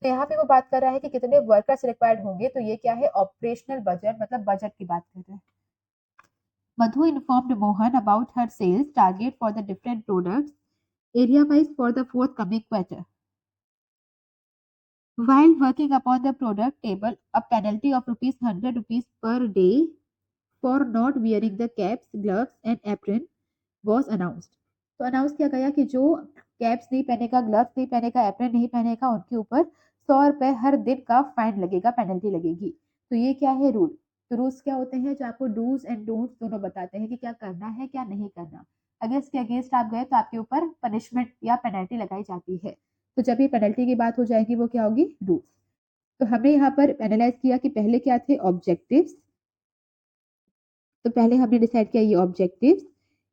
[SPEAKER 1] तो यहाँ पे वो बात कर रहा है कि कितने वर्कर्स रिक्वायर्ड होंगे, तो ये क्या है? ऑपरेशनल बजट, मतलब बजट की बात कर रहे हैं। Madhu informed Mohan about her sales target for the different products area wise for the forthcoming quarter. While working upon the product table, a penalty of ₹100 per day for not wearing the caps, gloves and apron was announced. तो announce किया गया कि जो caps नहीं पहनेगा, gloves नहीं पहनेगा, apron नहीं पहनेगा, उनके ऊपर 100 रुपए हर दिन का फाइन लगेगा, पेनल्टी लगेगी। तो ये क्या है? रूल। तो रूल्स क्या होते हैं? जो आपको डूज एंड डोंट्स दोनों बताते हैं कि क्या करना है, क्या नहीं करना। अगर इसके अगेंस्ट आप गए तो आपके ऊपर पनिशमेंट या पेनल्टी लगाई जाती है। तो जब ये पेनल्टी की बात हो जाएगी, वो क्या होगी? रूल्स। तो हमने यहाँ पर एनालाइज किया कि पहले क्या थे? ऑब्जेक्टिव्स। तो पहले हमने डिसाइड किया ये ऑब्जेक्टिव्स।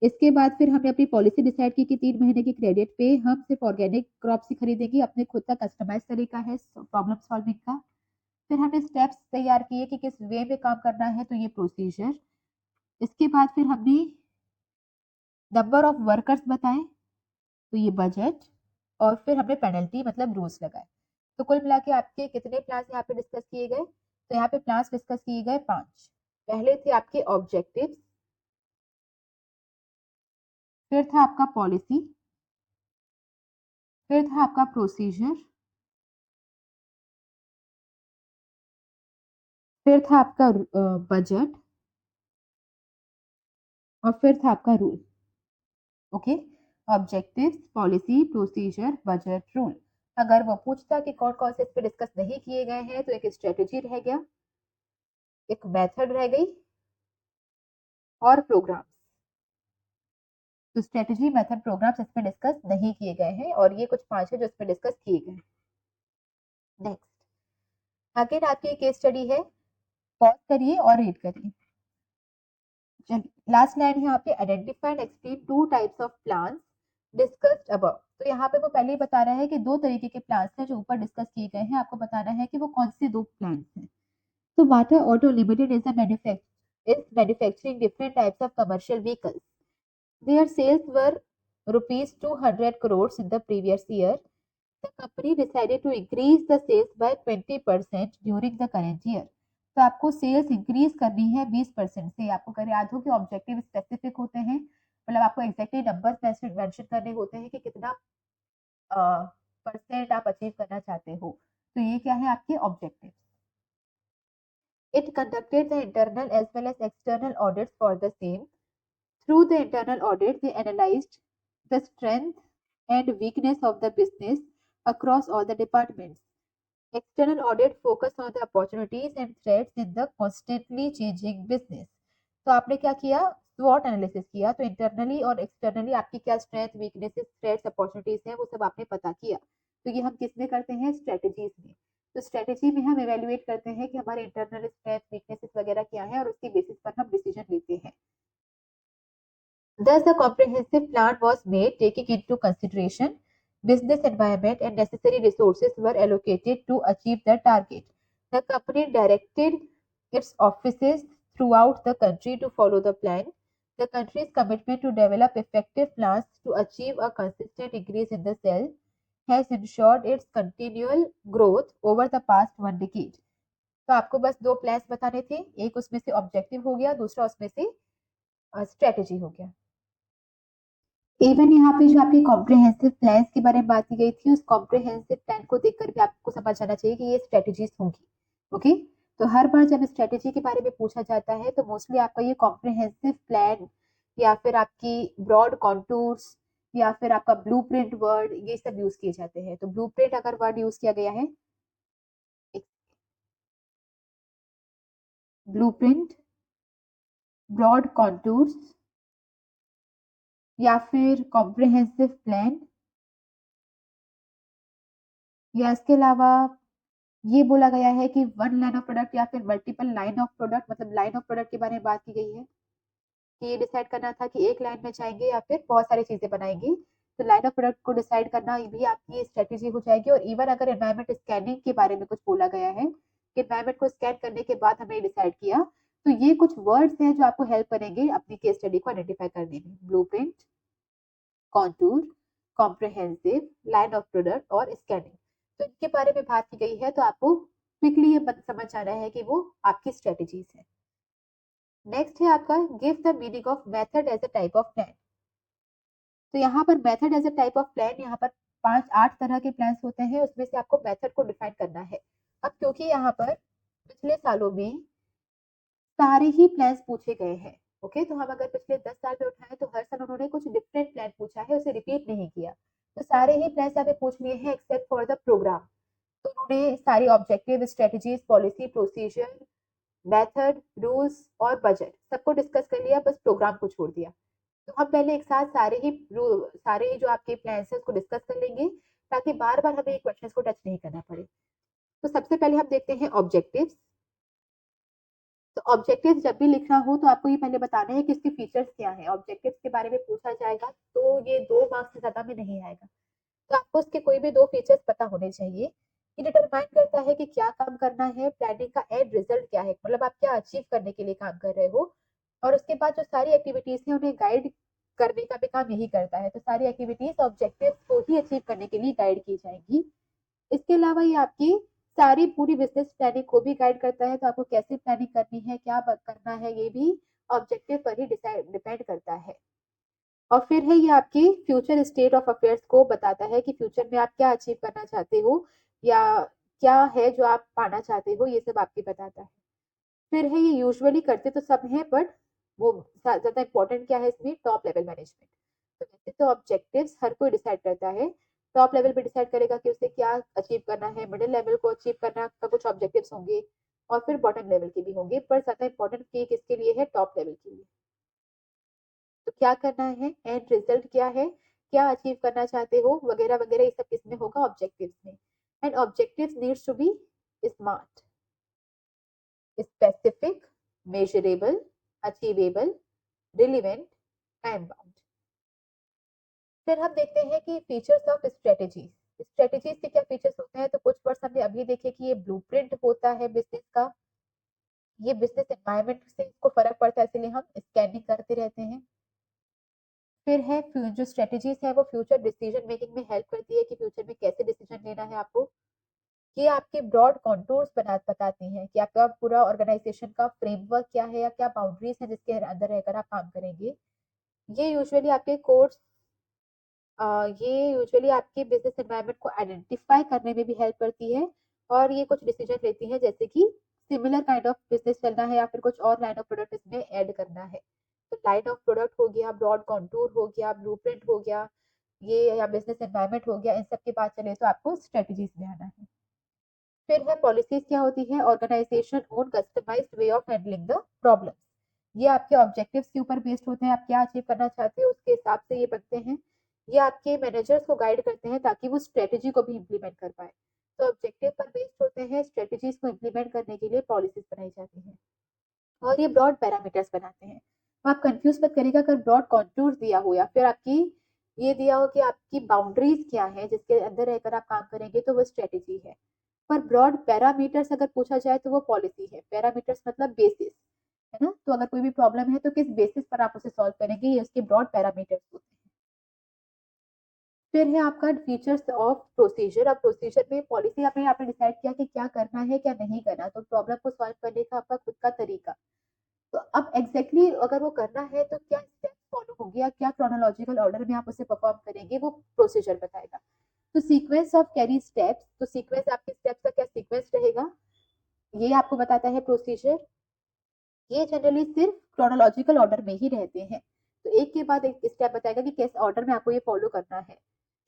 [SPEAKER 1] इसके बाद फिर हमने अपनी पॉलिसी डिसाइड की कि 3 महीने की क्रेडिट पे हम सिर्फ ऑर्गेनिक क्रॉप्स ही खरीदेंगे, अपने खुद का कस्टमाइज तरीका है प्रॉब्लम सॉल्विंग का। फिर हमने स्टेप्स तैयार किए कि किस वे में काम करना है, तो ये प्रोसीजर। इसके बाद फिर हमने नंबर ऑफ वर्कर्स बताए, तो ये बजट, और फिर हमने पेनल्टी मतलब रूल्स लगाए। तो कुल मिला के आपके कितने प्लान्स यहाँ पे डिस्कस किए गए? तो यहाँ पे प्लान्स डिस्कस किए गए 5। पहले थे आपके ऑब्जेक्टिव्स, फिर था आपका पॉलिसी, फिर था आपका प्रोसीजर, फिर था आपका बजट, और फिर था आपका rule. Okay, objectives, policy, procedure, budget, rule. अगर वो पूछता कि कौन कौन से इस पे डिस्कस नहीं किए गए हैं, तो एक स्ट्रेटेजी रह गया, एक मेथड रह गई, और प्रोग्राम्स। तो स्ट्रेटेजी, मेथड, प्रोग्राम्स इसमें डिस्कस नहीं किए गए हैं, और ये कुछ 5 है जो इसमें डिस्कस किए गए। नेक्स्ट, अगेन आपकी केस स्टडी है, पॉज करिए और रीड करिए। लास्ट लाइन है यहाँ पे, identify and explain 2 types of plans discussed above. तो यहाँ पे वो पहले ही बता रहा है कि 2 तरीके के प्लान्स हैं जो ऊपर डिस्कस किए गए हैं, आपको बताना है कि वो कौन से 2 प्लान्स हैं। तो Bata auto limited is manufacturing different types of commercial vehicles. Their sales were rupees 200 crores in the previous year. The company decided to increase the sales by 20% during the current year. तो आपको sales increase करनी है 20% से। आपको अगर याद हो कि ऑब्जेक्टिव स्पेसिफिक होते हैं, मतलब आपको एग्जैक्टली नंबर्स मेंशन करने होते हैं कि कितना परसेंट आप अचीव करना चाहते हो। तो ये क्या है? आपके objective. It conducted the internal as well as external audits for the same. Through the internal audit, they analyzed the strength and weakness of the business across all the departments. External audit focus on the opportunities and threats in the constantly changing business. तो आपने क्या किया? स्वॉट analysis किया, तो internally और externally आपकी क्या strength, weaknesses, threats, opportunities हैं, वो सब आपने पता किया। तो ये हम किस में करते हैं? स्ट्रेटेजीज में। तो स्ट्रेटेजी में हम इवेल्युएट करते हैं कि हमारे इंटरनल स्ट्रेंथ, वीकनेसेस वगैरह क्या है, और उसके बेसिस पर हम डिसीजन लेते हैं। Thus, the comprehensive plan was made taking into consideration business environment and necessary resources were allocated to achieve the target. The company directed its offices throughout the country to follow the plan. The country's commitment to develop effective plans to achieve a consistent increase in the sales has ensured its continual growth over the past one decade. तो आपको बस दो plans बताने थे, एक उसमें से objective हो गया, दूसरा उसमें से स्ट्रेटेजी हो गया। इवन यहाँ पे जो आपकी कॉम्प्रिहेंसिव प्लान्स के बारे में बात की गई थी, उस कॉम्प्रिहेंसिव प्लान को देखकर भी आपको समझ आना चाहिए कि ये स्ट्रेटेजीज होंगी। ओके, तो हर बार जब स्ट्रेटेजी के बारे में पूछा जाता है तो मोस्टली आपका ये कॉम्प्रिहेंसिव प्लान या फिर आपकी ब्रॉड कॉन्टूर्स या फिर आपका ब्लूप्रिंट वर्ड, ये सब यूज किए जाते हैं। तो ब्लूप्रिंट अगर वर्ड यूज किया गया है, ब्लूप्रिंट, ब्रॉड कॉन्टूर्स या फिर कॉम्प्रिहेंसिव प्लान, या इसके अलावा ये बोला गया है कि वन लाइन ऑफ प्रोडक्ट या फिर मल्टीपल लाइन ऑफ प्रोडक्ट, मतलब लाइन ऑफ प्रोडक्ट के बारे में बात की गई है कि ये डिसाइड करना था कि एक लाइन में जाएंगे या फिर बहुत सारी चीजें बनाएंगे। तो लाइन ऑफ प्रोडक्ट को डिसाइड करना भी आपकी स्ट्रेटेजी हो जाएगी। और इवन अगर एनवायरमेंट स्कैनिंग के बारे में कुछ बोला गया है कि एनवायरमेंट को स्कैन करने के बाद हमने डिसाइड किया, तो ये कुछ वर्ड्स हैं जो आपको हेल्प करेंगे अपनी केस स्टडी को आइडेंटिफाई करने में। Blueprint, contour, comprehensive, line of product और स्कैनिंग, तो इनके बारे में बात की गई है। तो आपको क्विकली ये समझ आना है कि वो आपकी स्ट्रेटेजीज है। नेक्स्ट है आपका give the meaning of method as a type of plan. तो यहाँ पर method as a type of plan, यहाँ पर 5-8 तरह के प्लान्स होते हैं, उसमें से आपको मेथड को डिफाइन करना है। अब क्योंकि यहाँ पर पिछले सालों में सारे ही प्लान्स पूछे गए हैं, ओके, तो हम अगर पिछले 10 साल में उठाएं तो हर साल उन्होंने कुछ डिफरेंट प्लान पूछा है, उसे रिपीट नहीं किया। तो सारे ही प्लान्स यहाँ पे पूछ लिए हैं एक्सेप्ट फॉर द प्रोग्राम। तो उन्होंने सारी objective, strategies, policy, procedure, method, rules और बजट सबको डिस्कस कर लिया, बस प्रोग्राम को छोड़ दिया। तो हम पहले एक साथ सारे ही जो आपके प्लान्स हैं उसको डिस्कस कर लेंगे, ताकि बार बार हमें क्वेश्चंस को टच नहीं करना पड़े। तो सबसे पहले हम देखते हैं ऑब्जेक्टिव्स। तो ऑब्जेक्टिव्स जब भी लिखना हो तो आपको ये पहले बताना है कि इसके फीचर्स क्या है। ऑब्जेक्टिव्स के बारे में पूछा जाएगा तो ये 2 मार्क्स से ज्यादा में नहीं आएगा, तो आपको उसके कोई भी 2 फीचर्स पता होने चाहिए। ये डिटरमाइन करता है कि क्या काम करना है, प्लानिंग का एंड रिजल्ट क्या है, मतलब आप क्या अचीव करने के लिए काम कर रहे हो। और उसके बाद जो सारी एक्टिविटीज है उन्हें गाइड करने का भी काम यही करता है। तो सारी एक्टिविटीज ऑब्जेक्टिव्स को ही अचीव करने के लिए गाइड की जाएंगी। इसके अलावा ये आपकी सारी पूरी बिजनेस प्लानिंग को भी गाइड करता है। तो आपको कैसे प्लानिंग करनी है, क्या करना है, ये भी ऑब्जेक्टिव पर ही डिपेंड करता है। और फिर है ये आपकी फ्यूचर स्टेट ऑफ अफेयर्स को बताता है कि फ्यूचर में आप क्या अचीव करना चाहते हो या क्या है जो आप पाना चाहते हो, ये सब आपके बताता है। फिर है ये यूजुअली करते तो सब हैं, बट वो ज्यादा इंपॉर्टेंट क्या है इसमें, टॉप लेवल मैनेजमेंट। तो वैसे तो ऑब्जेक्टिव्स हर कोई डिसाइड करता है, टॉप लेवल पे डिसाइड करेगा कि उसे क्या अचीव करना है, मिडिल लेवल को अचीव करना का कुछ ऑब्जेक्टिव्स होंगे और फिर बॉटम लेवल के भी होंगे, पर ज्यादा इंपॉर्टेंट किसके लिए है, टॉप लेवल के लिए। तो क्या करना है, एंड रिजल्ट क्या है, क्या अचीव करना चाहते हो, वगैरह वगैरह, ये सब किसमें होगा, ऑब्जेक्टिव्स में। And objectives needs to be smart, specific, measurable, achievable, relevant, time bound. फिर हम देखते हैं कि फीचर्स ऑफ स्ट्रेटेजीज। स्ट्रेटेजीज के क्या फीचर्स होते हैं, तो कुछ वर्ड्स हमने अभी देखे कि ये ब्लूप्रिंट होता है बिजनेस का, ये बिजनेस एनवायरनमेंट से इसको फर्क पड़ता है, इसलिए हम स्कैनिंग करते रहते हैं। फिर है जो स्ट्रेटेजीज है वो फ्यूचर डिसीजन मेकिंग में हेल्प करती है कि फ्यूचर में कैसे डिसीजन लेना है आपको। ये आपके ब्रॉड कॉन्टूर्स बताती हैं कि आपका पूरा ऑर्गेनाइजेशन का फ्रेमवर्क क्या है या क्या बाउंड्रीज है जिसके अंदर रहकर आप काम करेंगे। ये यूजुअली आपके कोर्स ये यूजुअली आपके बिजनेस एनवायरनमेंट को आइडेंटिफाई करने में भी हेल्प करती है। और ये कुछ डिसीजन लेती है जैसे कि सिमिलर काइंड ऑफ बिजनेस चलना है या फिर कुछ और लाइन ऑफ प्रोडक्ट इसमें ऐड करना है। तो लाइन ऑफ प्रोडक्ट हो गया, ब्रॉड कॉन्टूर हो गया, ब्लूप्रिंट हो गया, ये या बिजनेस एनवायरनमेंट हो गया, इन सब की बात चले तो आपको स्ट्रेटेजीज में आना है। फिर है पॉलिसीज क्या होती है, organisation own customised way of handling the problem. ये आपके ऑब्जेक्टिव्स के ऊपर बेस्ड होते हैं, आप क्या अचीव करना चाहते हो उसके हिसाब से ये बनते हैं। ये आपके मैनेजर्स को गाइड करते हैं ताकि वो स्ट्रेटेजी को भी इम्प्लीमेंट कर पाए। तो ऑब्जेक्टिव पर बेस्ड होते हैं, स्ट्रेटेजीज को इम्प्लीमेंट करने के लिए पॉलिसीज बनाई जाती हैं और ये ब्रॉड पैरामीटर्स बनाते हैं। तो आप कंफ्यूज मत करिएगा, अगर ब्रॉड कॉन्टूर दिया हो या फिर आपकी ये दिया हो कि आपकी बाउंड्रीज क्या है जिसके अंदर रहकर आप काम करेंगे, तो वो स्ट्रेटेजी है। पर ब्रॉड पैरामीटर्स अगर पूछा जाए तो वो पॉलिसी है। पैरामीटर्स मतलब बेसिस, है ना। तो अगर कोई भी प्रॉब्लम है तो किस बेसिस पर आप उसे सॉल्व करेंगे, ये उसके ब्रॉड पैरामीटर्स होते हैं। फिर है आपका फीचर्स ऑफ प्रोसीजर। अब प्रोसीजर में पॉलिसी आपने डिसाइड किया कि क्या करना है क्या नहीं करना, तो प्रॉब्लम को सॉल्व करने का आपका खुद का तरीका। तो अब एग्जैक्टली अगर वो करना है तो क्या स्टेप्स फॉलो होंगे या क्या क्रोनोलॉजिकल ऑर्डर में आप उसे परफॉर्म करेंगे, वो प्रोसीजर बताएगा। तो सीक्वेंस ऑफ कैरी स्टेप्स, तो सीक्वेंस आपके स्टेप्स का क्या सीक्वेंस रहेगा, ये आपको बताता है प्रोसीजर। ये जनरली सिर्फ क्रोनोलॉजिकल ऑर्डर में ही रहते हैं, तो एक के बाद एक स्टेप बताएगा कि किस ऑर्डर में आपको ये फॉलो करना है।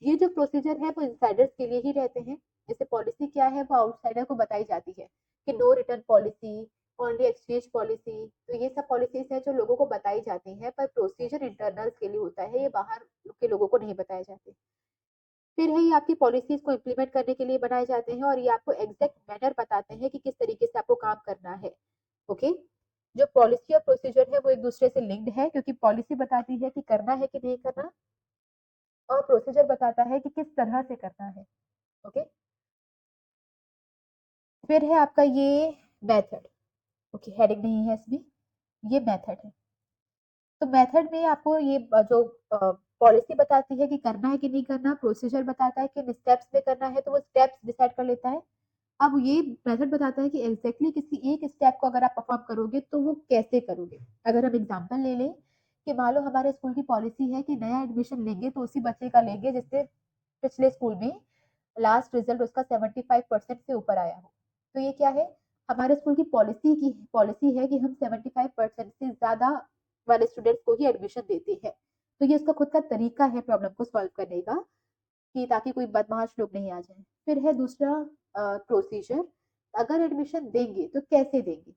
[SPEAKER 1] ये जो प्रोसीजर है वो इनसाइडर्स के लिए ही रहते हैं। जैसे पॉलिसी क्या है वो आउटसाइडर को बताई जाती है कि no return policy, only exchange policy, तो ये सब पॉलिसीज है जो लोगों को बताई जाती हैं। पर प्रोसीजर इंटरनल्स के लिए होता है, ये बाहर के लोगों को नहीं बताए जाते। फिर है ये आपकी पॉलिसीज को इम्प्लीमेंट करने के लिए बनाए जाते हैं और ये आपको एग्जैक्ट मैनर बताते हैं कि किस तरीके से आपको काम करना है। ओके। जो पॉलिसी और प्रोसीजर है वो एक दूसरे से लिंक्ड है, क्योंकि पॉलिसी बताती है कि करना है कि नहीं करना, और प्रोसीजर बताता है कि किस तरह से करना है। ओके। फिर है आपका ये मेथड। ओके, हेडिंग नहीं है इसमें, ये मेथड है। तो मेथड में आपको ये जो पॉलिसी बताती है कि करना है कि नहीं करना, प्रोसीजर बताता है कि स्टेप्स में करना है तो वो स्टेप्स डिसाइड कर लेता है। अब ये मेथड बताता है कि एग्जैक्टली किसी एक स्टेप को अगर आप परफॉर्म करोगे तो वो कैसे करोगे। अगर हम एग्जांपल ले लें कि मान लो हमारे स्कूल की पॉलिसी है कि नया एडमिशन लेंगे तो उसी बच्चे का लेंगे जिससे पिछले स्कूल में लास्ट रिजल्ट उसका 75% से ऊपर आया हो। तो ये क्या है, हमारे स्कूल की पॉलिसी है कि हम 75% से ज्यादा वाले स्टूडेंट्स को ही एडमिशन देते हैं। तो ये उसका खुद का तरीका है प्रॉब्लम को सॉल्व करने का, कि ताकि कोई बदमाश लोग नहीं आ जाए। फिर है दूसरा प्रोसीजर, अगर एडमिशन देंगे तो कैसे देंगे।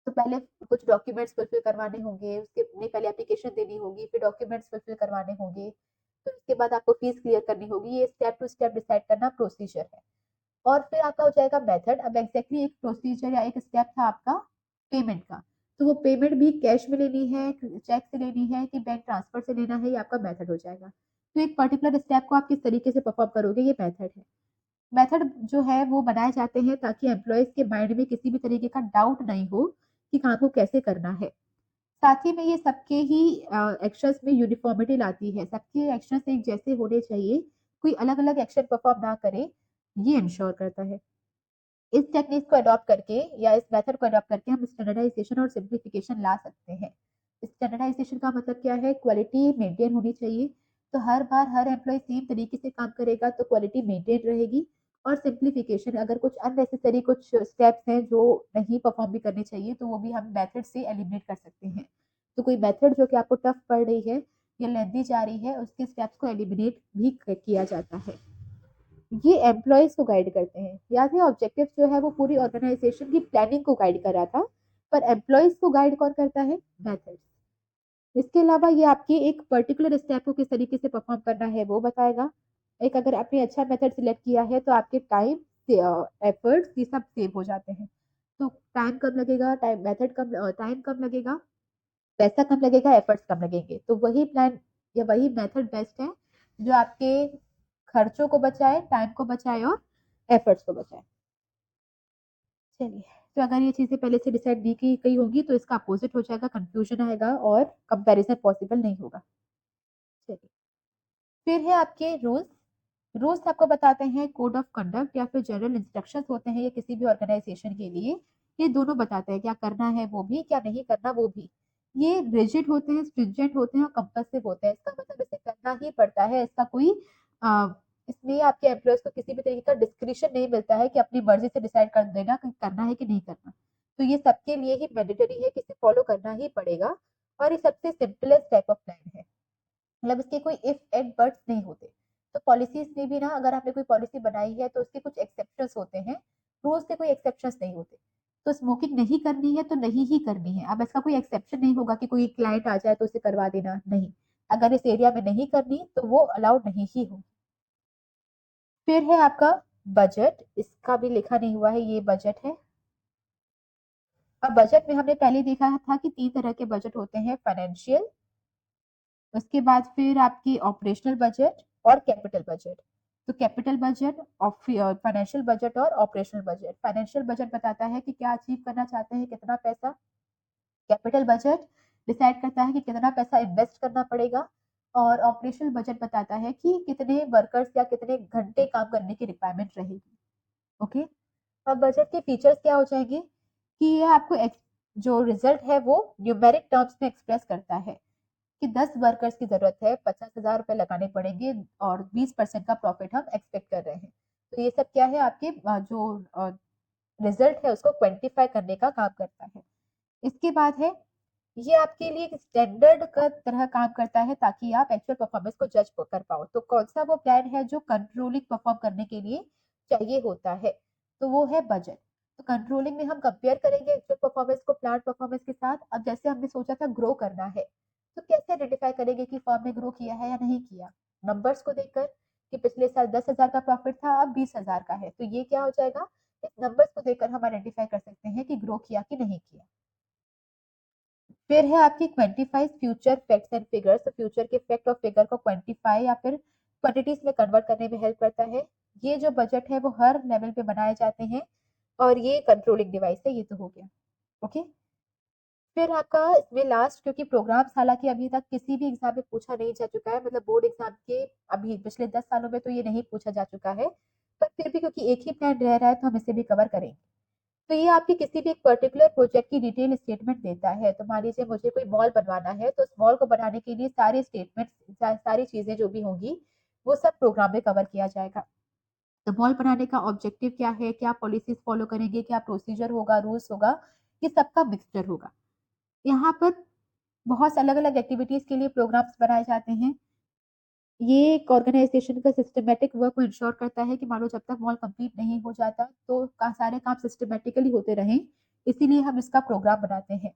[SPEAKER 1] तो पहले कुछ डॉक्यूमेंट्स फुलफिल करवाने होंगे, उसके नहीं पहले एप्लीकेशन देनी होगी, फिर डॉक्यूमेंट्स फुलफिल करवाने होंगे, फिर उसके बाद आपको फीस क्लियर करनी होगी। ये स्टेप टू स्टेप डिसाइड करना प्रोसीजर है। और फिर आपका हो जाएगा मेथड। अब एग्जैक्टली एक प्रोसीजर या एक स्टेप था आपका पेमेंट का, तो वो पेमेंट भी कैश में लेनी है, चेक से लेनी है कि बैंक ट्रांसफर से लेना है, ये आपका मेथड हो जाएगा। तो एक पर्टिकुलर स्टेप को आप किस तरीके से परफॉर्म करोगे, ये मेथड है। मेथड जो है वो बनाए जाते हैं ताकि एम्प्लॉयज के माइंड में किसी भी तरीके का डाउट नहीं हो कि काम को कैसे करना है। साथ ही में ये सबके ही एक्शंस में यूनिफॉर्मिटी लाती है, सबके एक्शंस एक जैसे होने चाहिए, कोई अलग अलग एक्शन परफॉर्म ना करे, ये इंश्योर करता है। इस टेक्निक को अडॉप्ट करके या इस मेथड को अडॉप्ट करके हम स्टैंडर्डाइजेशन और सिंप्लीफिकेशन ला सकते हैं। स्टैंडर्डाइजेशन का मतलब क्या है, क्वालिटी मेंटेन होनी चाहिए। तो हर बार हर एम्प्लॉय सेम तरीके से काम करेगा तो क्वालिटी मेंटेन रहेगी। और सिंप्लीफिकेशन, अगर कुछ अननेसेसरी कुछ स्टेप्स हैं जो नहीं परफॉर्म भी करने चाहिए तो वो भी हम मेथड से एलिमिनेट कर सकते हैं। तो कोई मेथड जो कि आपको टफ पड़ रही है या लेंदी जा रही है, उसके स्टेप्स को एलिमिनेट भी किया जाता है। ये एम्प्लॉयज को गाइड करते हैं। याद है ऑब्जेक्टिव जो है वो पूरी ऑर्गेनाइजेशन की प्लानिंग को गाइड कर रहा था, पर एम्प्लॉयज को गाइड कौन करता है, मेथड। इसके अलावा ये आपके एक पर्टिकुलर स्टेप को किस तरीके से परफॉर्म करना है वो बताएगा। एक अगर आपने अच्छा मेथड सिलेक्ट किया है तो आपके टाइम एफर्ट्स ये सब सेव हो जाते हैं। तो टाइम कम लगेगा, टाइम कम लगेगा, पैसा कम लगेगा, एफर्ट्स कम लगेंगे। तो वही प्लान या वही मेथड बेस्ट है जो आपके खर्चों को बचाए, टाइम को बचाए और एफर्ट्स को बचाए। चलिए, तो अगर ये चीजें पहले से डिसाइड नहीं की गई होगी तो इसका अपोजिट हो जाएगा, कंफ्यूजन आएगा और कंपैरिजन पॉसिबल नहीं होगा। चलिए, फिर है आपके रूल्स। रूल्स आपको बताते हैं कोड ऑफ कंडक्ट या फिर जनरल इंस्ट्रक्शंस होते हैं ये किसी भी ऑर्गेनाइजेशन के लिए। ये दोनों बताते हैं क्या करना है वो भी, क्या नहीं करना वो भी। ये रिजिड होते हैं, स्ट्रिंजेंट होते हैं और कंपल्सिव होते हैं। इसका मतलब इसे करना ही पड़ता है, इसका कोई इसमें आपके एम्प्लॉयज को किसी भी तरीके का डिस्क्रिप्शन नहीं मिलता है कि अपनी मर्जी से डिसाइड कर देना कि करना है कि नहीं करना। तो ये सबके लिए ही मैंडेटरी है कि इसे फॉलो करना ही पड़ेगा। और ये सबसे सिंपलेस्ट टाइप ऑफ प्लान है, मतलब इसके कोई इफ एंड बट्स नहीं होते। तो पॉलिसीज में भी ना, अगर आपने कोई पॉलिसी बनाई है तो उसके कुछ एक्सेप्शंस होते हैं, रूल्स के कोई एक्सेप्शंस नहीं होते। तो स्मोकिंग नहीं करनी है तो नहीं ही करनी है। अब इसका कोई एक्सेप्शन नहीं होगा कि कोई क्लाइंट आ जाए तो उसे करवा देना, नहीं। अगर इस एरिया में नहीं करनी तो वो अलाउड नहीं ही होगी। फिर है आपका बजट, इसका भी लिखा नहीं हुआ है, ये बजट है। अब बजट में हमने पहले देखा था कि 3 तरह के बजट होते हैं, फाइनेंशियल, उसके बाद फिर आपकी ऑपरेशनल बजट और कैपिटल बजट। तो कैपिटल बजट, फाइनेंशियल बजट और ऑपरेशनल बजट। फाइनेंशियल बजट बताता है कि क्या अचीव करना चाहते हैं, कितना पैसा। कैपिटल बजट डिसाइड करता है कि कितना पैसा इन्वेस्ट करना पड़ेगा। और ऑपरेशनल बजट बताता है कि कितने वर्कर्स या कितने घंटे काम करने की रिक्वायरमेंट रहेगी। ओके। अब बजट के फीचर्स क्या हो जाएंगे कि ये आपको जो रिजल्ट है वो न्यूमेरिक टर्म्स में एक्सप्रेस करता है कि 10 वर्कर्स की जरूरत है, 50,000 रुपए लगाने पड़ेंगे और 20% का प्रॉफिट हम एक्सपेक्ट कर रहे हैं। तो ये सब क्या है, आपके जो रिजल्ट है उसको क्वांटिफाई करने का काम करता है। इसके बाद है, ये आपके लिए एक स्टैंडर्ड का तरह काम करता है ताकि आप एक्चुअल परफॉर्मेंस को जज कर पाओ। तो कौन सा वो प्लान है जो कंट्रोलिंग परफॉर्म करने के लिए चाहिए होता है, तो वो है बजट। तो कंट्रोलिंग में हम कंपेयर करेंगे एक्चुअल परफॉर्मेंस को प्लान परफॉर्मेंस के साथ। अब जैसे हमने सोचा था ग्रो करना है, तो कैसे आइडेंटिफाई करेंगे कि फर्म ने ग्रो किया है या नहीं किया? नंबर्स को देखकर कि पिछले साल 10,000 का प्रॉफिट था, अब 20,000 का है, तो ये क्या हो जाएगा, इस नंबर्स को देखकर हम आइडेंटिफाई कर सकते हैं कि ग्रो किया कि नहीं किया। फिर है आपकी quantify future facts and figures. तो फ्यूचर के फैक्ट और फिगर को क्वांटिफाई या फिर क्वांटिटीज में कन्वर्ट करने में हेल्प करता है। ये जो बजट है वो हर लेवल पे बनाए जाते हैं और ये कंट्रोलिंग डिवाइस है, ये तो हो गया। ओके। फिर आपका इसमें लास्ट, क्योंकि प्रोग्राम्स हालांकि अभी तक किसी भी एग्जाम में पूछा नहीं जा चुका है, मतलब बोर्ड एग्जाम के अभी पिछले 10 सालों में तो ये नहीं पूछा जा चुका है, पर फिर भी क्योंकि एक ही प्लान रह रहा है तो हम इसे भी कवर करेंगे। तो ये आपकी किसी भी एक पर्टिकुलर प्रोजेक्ट की डिटेल स्टेटमेंट देता है। तो मान लीजिए मुझे कोई मॉल बनवाना है, तो उस मॉल को बनाने के लिए सारे स्टेटमेंट, सारी चीजें जो भी होंगी वो सब प्रोग्राम में कवर किया जाएगा। तो मॉल बनाने का ऑब्जेक्टिव क्या है, क्या पॉलिसीज फॉलो करेंगे, क्या प्रोसीजर होगा, रूल्स होगा, ये सबका मिक्सचर होगा। यहाँ पर बहुत अलग अलग एक्टिविटीज के लिए प्रोग्राम्स बनाए जाते हैं। ये एक ऑर्गेनाइजेशन का सिस्टमेटिक वर्क को इंश्योर करता है कि मान लो जब तक मॉल कंप्लीट नहीं हो जाता तो सारे काम सिस्टमेटिकली होते रहें, इसीलिए हम इसका प्रोग्राम बनाते हैं।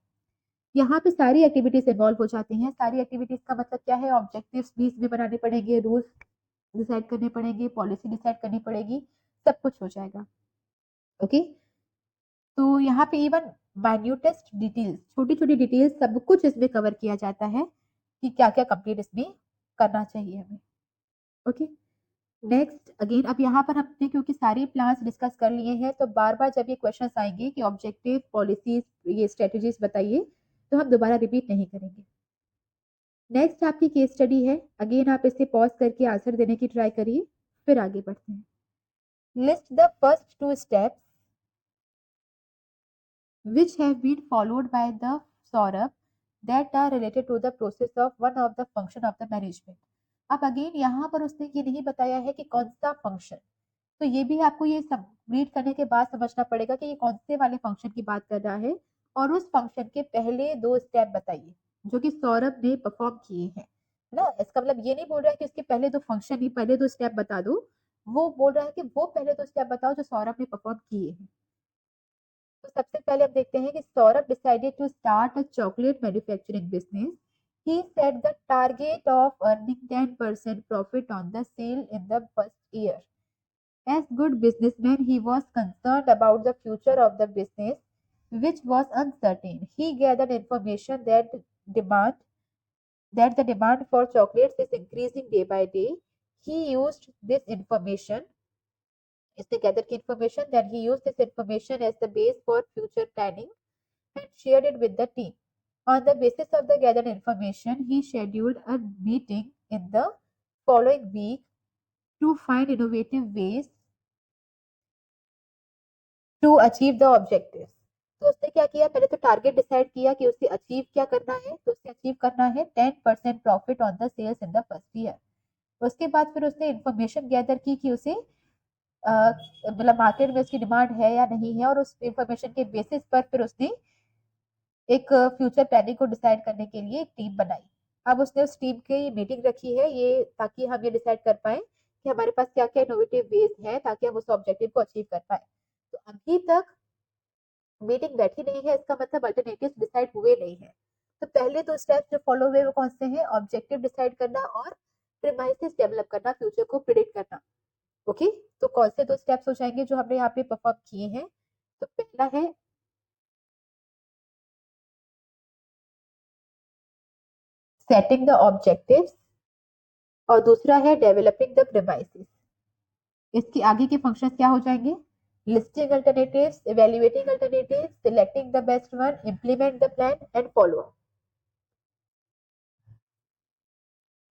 [SPEAKER 1] यहाँ पे सारी एक्टिविटीज इन्वॉल्व हो जाती हैं। सारी एक्टिविटीज का मतलब क्या है, ऑब्जेक्टिव्स भी इसमें बनाने पड़ेंगे, रूल्स डिसाइड करने पड़ेंगे, पॉलिसी डिसाइड करनी पड़ेगी, सब कुछ हो जाएगा। ओके। तो यहाँ पे इवन माइन्यूटेस्ट डिटेल्स, छोटी छोटी डिटेल्स, सब कुछ इसमें कवर किया जाता है कि क्या क्या कंप्लीट इसमें करना चाहिए हमें। ओके। नेक्स्ट अगेन, अब यहाँ पर हमने क्योंकि सारे प्लान्स डिस्कस कर लिए हैं, तो बार बार जब ये क्वेश्चंस आएंगे कि ऑब्जेक्टिव, पॉलिसीज, ये स्ट्रेटेजीज बताइए, तो हम दोबारा रिपीट नहीं करेंगे। नेक्स्ट आपकी केस स्टडी है। अगेन आप इसे पॉज करके आंसर देने की ट्राई करिए, फिर आगे बढ़ते हैं। List the first 2 steps which have been followed by the Saurabh that are related to the process of one of the function of the management। अब अगेन यहाँ पर उसने ये नहीं बताया है कि कौन सा फंक्शन, तो ये भी आपको ये सब रीड करने के बाद समझना पड़ेगा कि ये कौन से वाले फंक्शन की बात कर रहा है। और उस फंक्शन के पहले 2 स्टेप बताइए जो कि सौरभ ने परफॉर्म किए हैं, है ना। इसका मतलब ये नहीं बोल रहा है कि उसके पहले 2 फंक्शन ही, पहले 2 स्टेप बता दो, वो बोल रहा है कि वो पहले 2 स्टेप बताओ जो सौरभ ने परफॉर्म किए हैं। तो सबसे पहले हम देखते हैं कि Saurabh decided to start a chocolate manufacturing business. He set the target of earning 10% profit on the sale in the first year. As good businessman, he was concerned about the future of the business, which was uncertain. He gathered information that the demand for chocolates is increasing day by day. He used this information is to gather information, then he used this information as the base for future planning and shared it with the team. On the basis of the gathered information, he scheduled a meeting in the following week to find innovative ways to achieve the objective. तो उसने क्या किया, पहले तो target decide किया कि उसे achieve क्या करना है, तो उसे अचीव करना है 10% profit on the sales in the first year. उसके बाद फिर उसने इंफॉर्मेशन गैदर की कि उसे मतलब मार्केट में उसकी डिमांड है या नहीं है, और उस इंफॉर्मेशन के बेसिस पर फिर उसने एक फ्यूचर प्लानिंग को डिसाइड करने के लिए एक टीम बनाई। अब उसने उस टीम की मीटिंग रखी है ये, ताकि हम ये डिसाइड कर पाए कि हमारे पास क्या क्या इनोवेटिव वेज है ताकि हम उस ऑब्जेक्टिव को अचीव कर पाए। तो अभी तक मीटिंग बैठी नहीं है इसका मतलब अल्टरनेटिव्स डिसाइड हुए नहीं है। तो पहले दो स्टेप्स जो फॉलो हुए वो कौन से हैं? ऑब्जेक्टिव डिसाइड करना और प्रेमाइसिस डेवलप करना, फ्यूचर को प्रिडिक्ट करना। ओके, तो कौन से दो स्टेप्स हो जाएंगे जो हमने यहाँ पे परफॉर्म किए हैं? तो पहला है सेटिंग द ऑब्जेक्टिव्स और दूसरा है डेवलपिंग द प्रेमाइसिस। इसके आगे के फंक्शंस क्या हो जाएंगे? Listing alternatives, evaluating alternatives, selecting the best one, implement the plan and follow up.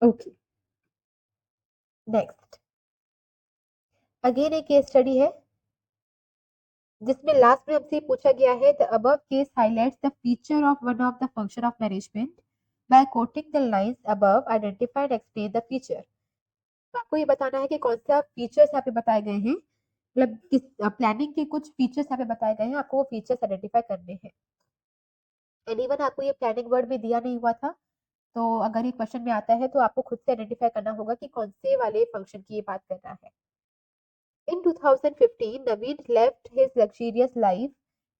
[SPEAKER 1] Okay, next again एक केस स्टडी है जिसमें लास्ट में हमसे पूछा गया है the above case highlights the feature of one of the function of management by quoting the lines above identify and explain the feature. तो आपको ये बताना है कि कौन सा फीचर्स यहाँ पे बताए गए हैं, मतलब किस प्लानिंग के कुछ फीचर्स यहाँ पे बताए गए हैं, आपको वो फीचर्स आइडेंटिफाई करने हैं। एनीवन आपको ये प्लानिंग वर्ड में दिया नहीं हुआ था, तो अगर ये क्वेश्चन में आता है तो आपको खुद से आइडेंटिफाई करना होगा कि कौन से वाले फंक्शन की ये बात कर रहा है। In 2015, Naveen left his luxurious life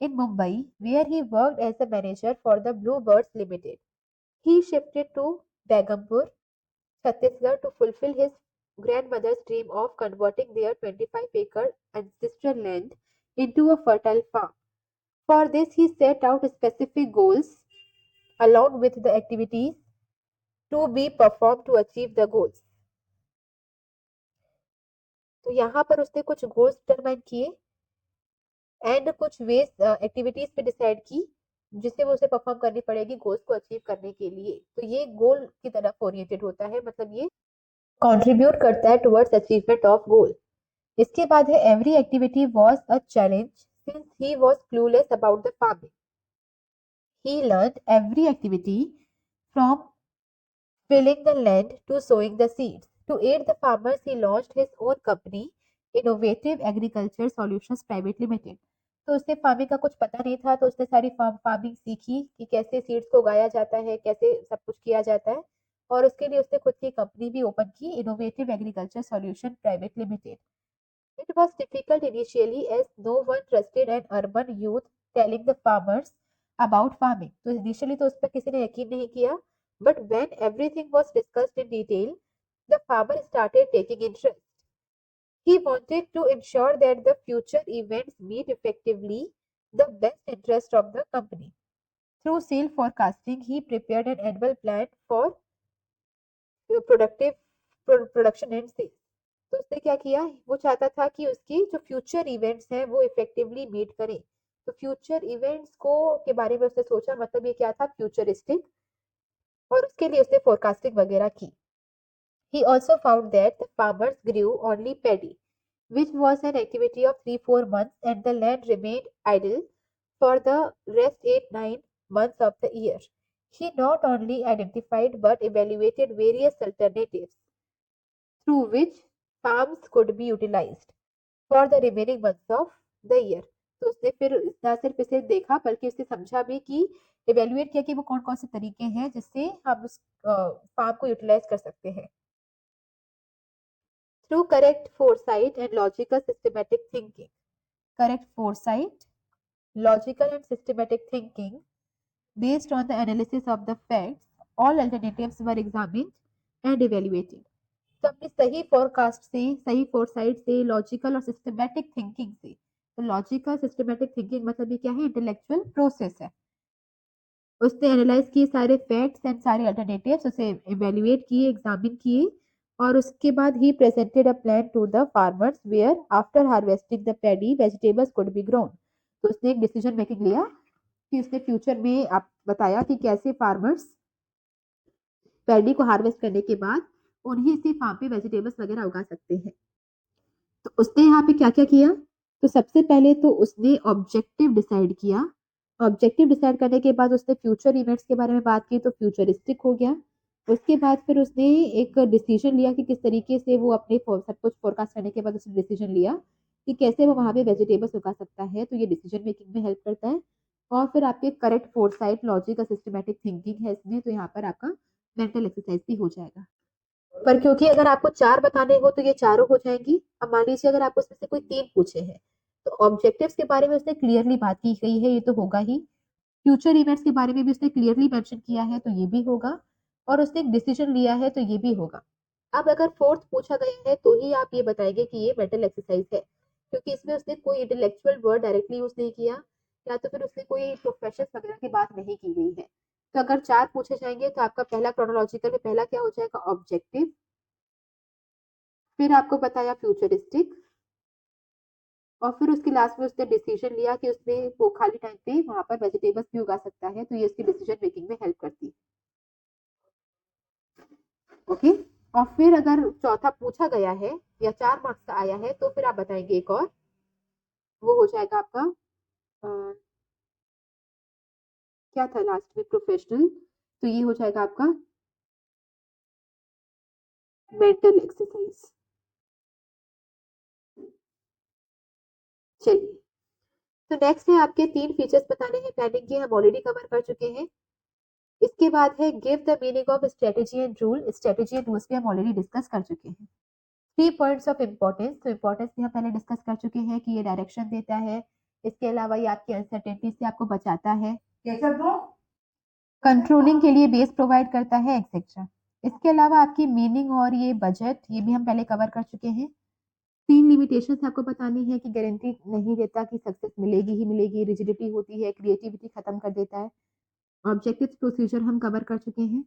[SPEAKER 1] in Mumbai, where he worked as a manager for the Bluebirds Limited. He shifted to Begumpur, Chhattisgarh to fulfill his grandmother's dream of converting their 25-acre ancestral land into a fertile farm. For this, he set out specific goals along with the activities to be performed to achieve the goals. तो यहाँ पर उसने कुछ goals determine किए and कुछ veg activities पे decide की जिससे वो उसे परफॉर्म करनी पड़ेगी गोल्स को अचीव करने के लिए। तो ये गोल की तरफ ओरिएंटेड होता है, मतलब ये कंट्रीब्यूट करता है टुवर्ड्स अचीवमेंट ऑफ गोल। इसके बाद है every activity was a challenge since he was clueless about the farming. He learned every activity from tilling the land to sowing the seeds. To aid the farmers, he launched his own company, Innovative Agriculture Solutions Private Limited. तो उससे farming का कुछ पता नहीं था, तो उसने सारी फार्मिंग सीखी कि कैसे सीड्स को उगाया जाता है, कैसे सब कुछ किया जाता है, और उसके लिए उसने खुद की कंपनी भी ओपन की, innovative agriculture solution private limited. It was difficult initially as no one trusted an urban youth telling the farmers about farming. तो initially तो उस पर किसी ने यकीन नहीं किया, but when everything was discussed in detail, the farmer started taking interest. He wanted to ensure that the future events meet effectively the best interest of the company. Through sale forecasting, he prepared an annual plan for production and sales. तो उसने क्या किया, वो चाहता था कि उसकी जो फ्यूचर इवेंट्स हैं वो इफेक्टिवली मीट करें। तो फ्यूचर इवेंट्स को के बारे में उसने सोचा, मतलब ये क्या था, फ्यूचरिस्टिक, और उसके लिए उसने फोरकास्टिंग वगैरह की। He also found that the farmers grew only paddy, which was an activity of 3-4 months, and the land remained idle for the rest 8-9 months of the year. He not only identified but evaluated various alternatives through which farms could be utilized for the remaining months of the year. तो उसने फिर ना सिर्फ इसे देखा बल्कि उसने समझा भी कि इवेल्युएट किया कि वो कौन कौन से तरीके हैं जिससे हम उस फार्म को यूटिलाइज कर सकते हैं। Through correct foresight and logical systematic thinking, correct foresight, logical and systematic thinking based on the analysis of the facts, all alternatives were examined and evaluated. तो अपनी सही फोरकास्ट से, सही फोरसाइट से, लॉजिकल और सिस्टमैटिक थिंकिंग से, तो logical systematic thinking मतलब ये क्या है, इंटेलेक्चुअल प्रोसेस है। उसने एनालाइज किए सारे फैक्ट्स एंड सारे अल्टरनेटिव्स, उसे इवेल्युएट किए, एग्जामिन किए, और उसके बाद ही presented a plan to the farmers where after harvesting the paddy vegetables could be grown. तो उसने एक डिसीजन मेकिंग लिया कि उसने फ्यूचर में आप बताया कि कैसे फार्मर्स पैडी को हार्वेस्ट करने के बाद उन्हीं से फार्म पे वेजिटेबल्स वगैरह उगा सकते हैं। तो उसने यहाँ पे क्या क्या किया, तो सबसे पहले तो उसने ऑब्जेक्टिव डिसाइड किया। ऑब्जेक्टिव डिसाइड करने के बाद उसने फ्यूचर इवेंट्स के बारे में बात की, तो फ्यूचरिस्टिक हो गया। उसके बाद फिर उसने एक डिसीजन लिया कि किस तरीके से वो अपने सब कुछ फोरकास्ट करने के बाद उसने डिसीजन लिया कि कैसे वो वहां पे वेजिटेबल्स उगा सकता है, तो ये डिसीजन मेकिंग में हेल्प करता है। और फिर आपके करेक्ट फोरसाइट, लॉजिक और सिस्टमैटिक थिंकिंग है इसमें, तो यहाँ पर आपका मेंटल एक्सरसाइज भी हो जाएगा। पर क्योंकि अगर आपको 4 बताने हो तो ये चारों हो जाएंगी। अब मान लीजिए अगर आपको उसमें से कोई 3 पूछे हैं, तो ऑब्जेक्टिव्स के बारे में उसने क्लियरली बात की गई है, ये तो होगा ही। फ्यूचर इवेंट्स के बारे में भी उसने क्लियरली मेंशन किया है, तो ये भी होगा। और उसने एक डिसीजन लिया है, तो ये भी होगा। अब अगर फोर्थ पूछा गया है तो ही आप ये बताएंगे कि ये मेंटल एक्सरसाइज है, क्योंकि इसमें उसने कोई इंटेलेक्चुअल वर्ड डायरेक्टली यूज नहीं किया, या तो फिर उसने कोई प्रोफेशन वगैरह की बात नहीं की गई है। तो अगर 4 पूछे जाएंगे तो आपका पहला क्रोनोलॉजिकल में पहला क्या हो जाएगा, ऑब्जेक्टिव। फिर आपको बताया फ्यूचरिस्टिक, और फिर उसके लास्ट में उसने डिसीजन लिया कि उसमें वो खाली टाइम पे वहां पर वेजिटेबल्स भी उगा सकता है, तो ये उसकी डिसीजन मेकिंग में हेल्प करती है। ओके। और फिर अगर चौथा पूछा गया है या 4 मार्क्स का आया है तो फिर आप बताएंगे एक और, वो हो जाएगा आपका क्या था लास्ट में, प्रोफेशनल। तो ये हो जाएगा आपका मेंटल एक्सरसाइज। चलिए, तो नेक्स्ट है आपके 3 फीचर्स बताने हैं प्लानिंग के, हम ऑलरेडी कवर कर चुके हैं। इसके बाद है give the meaning of strategy and rule. Strategy and rules भी ऑलरेडी डिस्कस कर चुके हैं। 3 पॉइंट्स ऑफ इम्पोर्टेंस, तो इम्पोर्टेंस भी हम पहले डिस्कस कर चुके हैं कि ये डायरेक्शन देता है, इसके अलावा ये आपकी अनसर्टेनिटी से आपको बचाता है, कंट्रोलिंग के लिए बेस प्रोवाइड करता है, एक्सेट्रा। इसके अलावा आपकी मीनिंग और ये बजट, ये भी हम पहले कवर कर चुके हैं। 3 लिमिटेशंस आपको बतानी है कि गारंटी नहीं देता कि सक्सेस मिलेगी ही मिलेगी, रिजिडिटी होती है, क्रिएटिविटी खत्म कर देता है। ऑब्जेक्टिव प्रोसीजर हम कवर कर चुके हैं।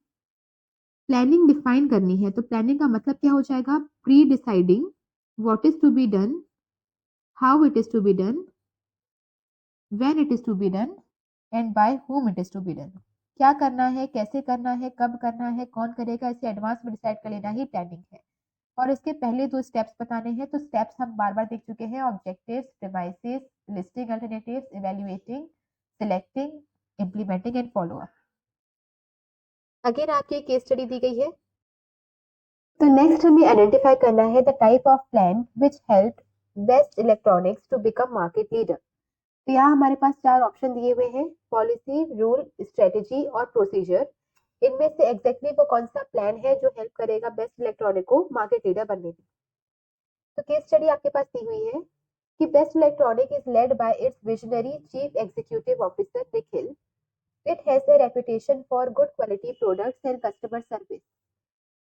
[SPEAKER 1] प्लानिंग डिफाइन करनी है, तो प्लानिंग का मतलब क्या हो जाएगा, pre deciding what is to be done, how it is to be done, when it is to be done, and by whom it is to be done. क्या करना है, कैसे करना है, कब करना है, कौन करेगा, इसे एडवांस में डिसाइड कर लेना ही प्लानिंग है। और इसके पहले 2 स्टेप्स बताने हैं, तो स्टेप्स हम बार-बार देख चुके हैं, objectives, devices, listing alternatives, evaluating, selecting, implementing and follow up. Again आपकी एक केस स्टडी दी गई है। तो नेक्स्ट हमें आइडेंटिफाई करना है the type of plan which help best electronics to become market leader. तो यहाँ हमारे पास 4 ऑप्शन दिए हुए हैं, पॉलिसी, रूल, स्ट्रेटेजी और प्रोसीजर। इनमें से एग्जैक्टली वो कौन सा प्लान है जो हेल्प करेगा बेस्ट इलेक्ट्रॉनिक को मार्केट लीडर बनने में। तो केस स्टडी आपके पास दी हुई है कि best electronic is led by it's visionary chief executive officer Nikhil. It has a reputation for good quality products and customer service.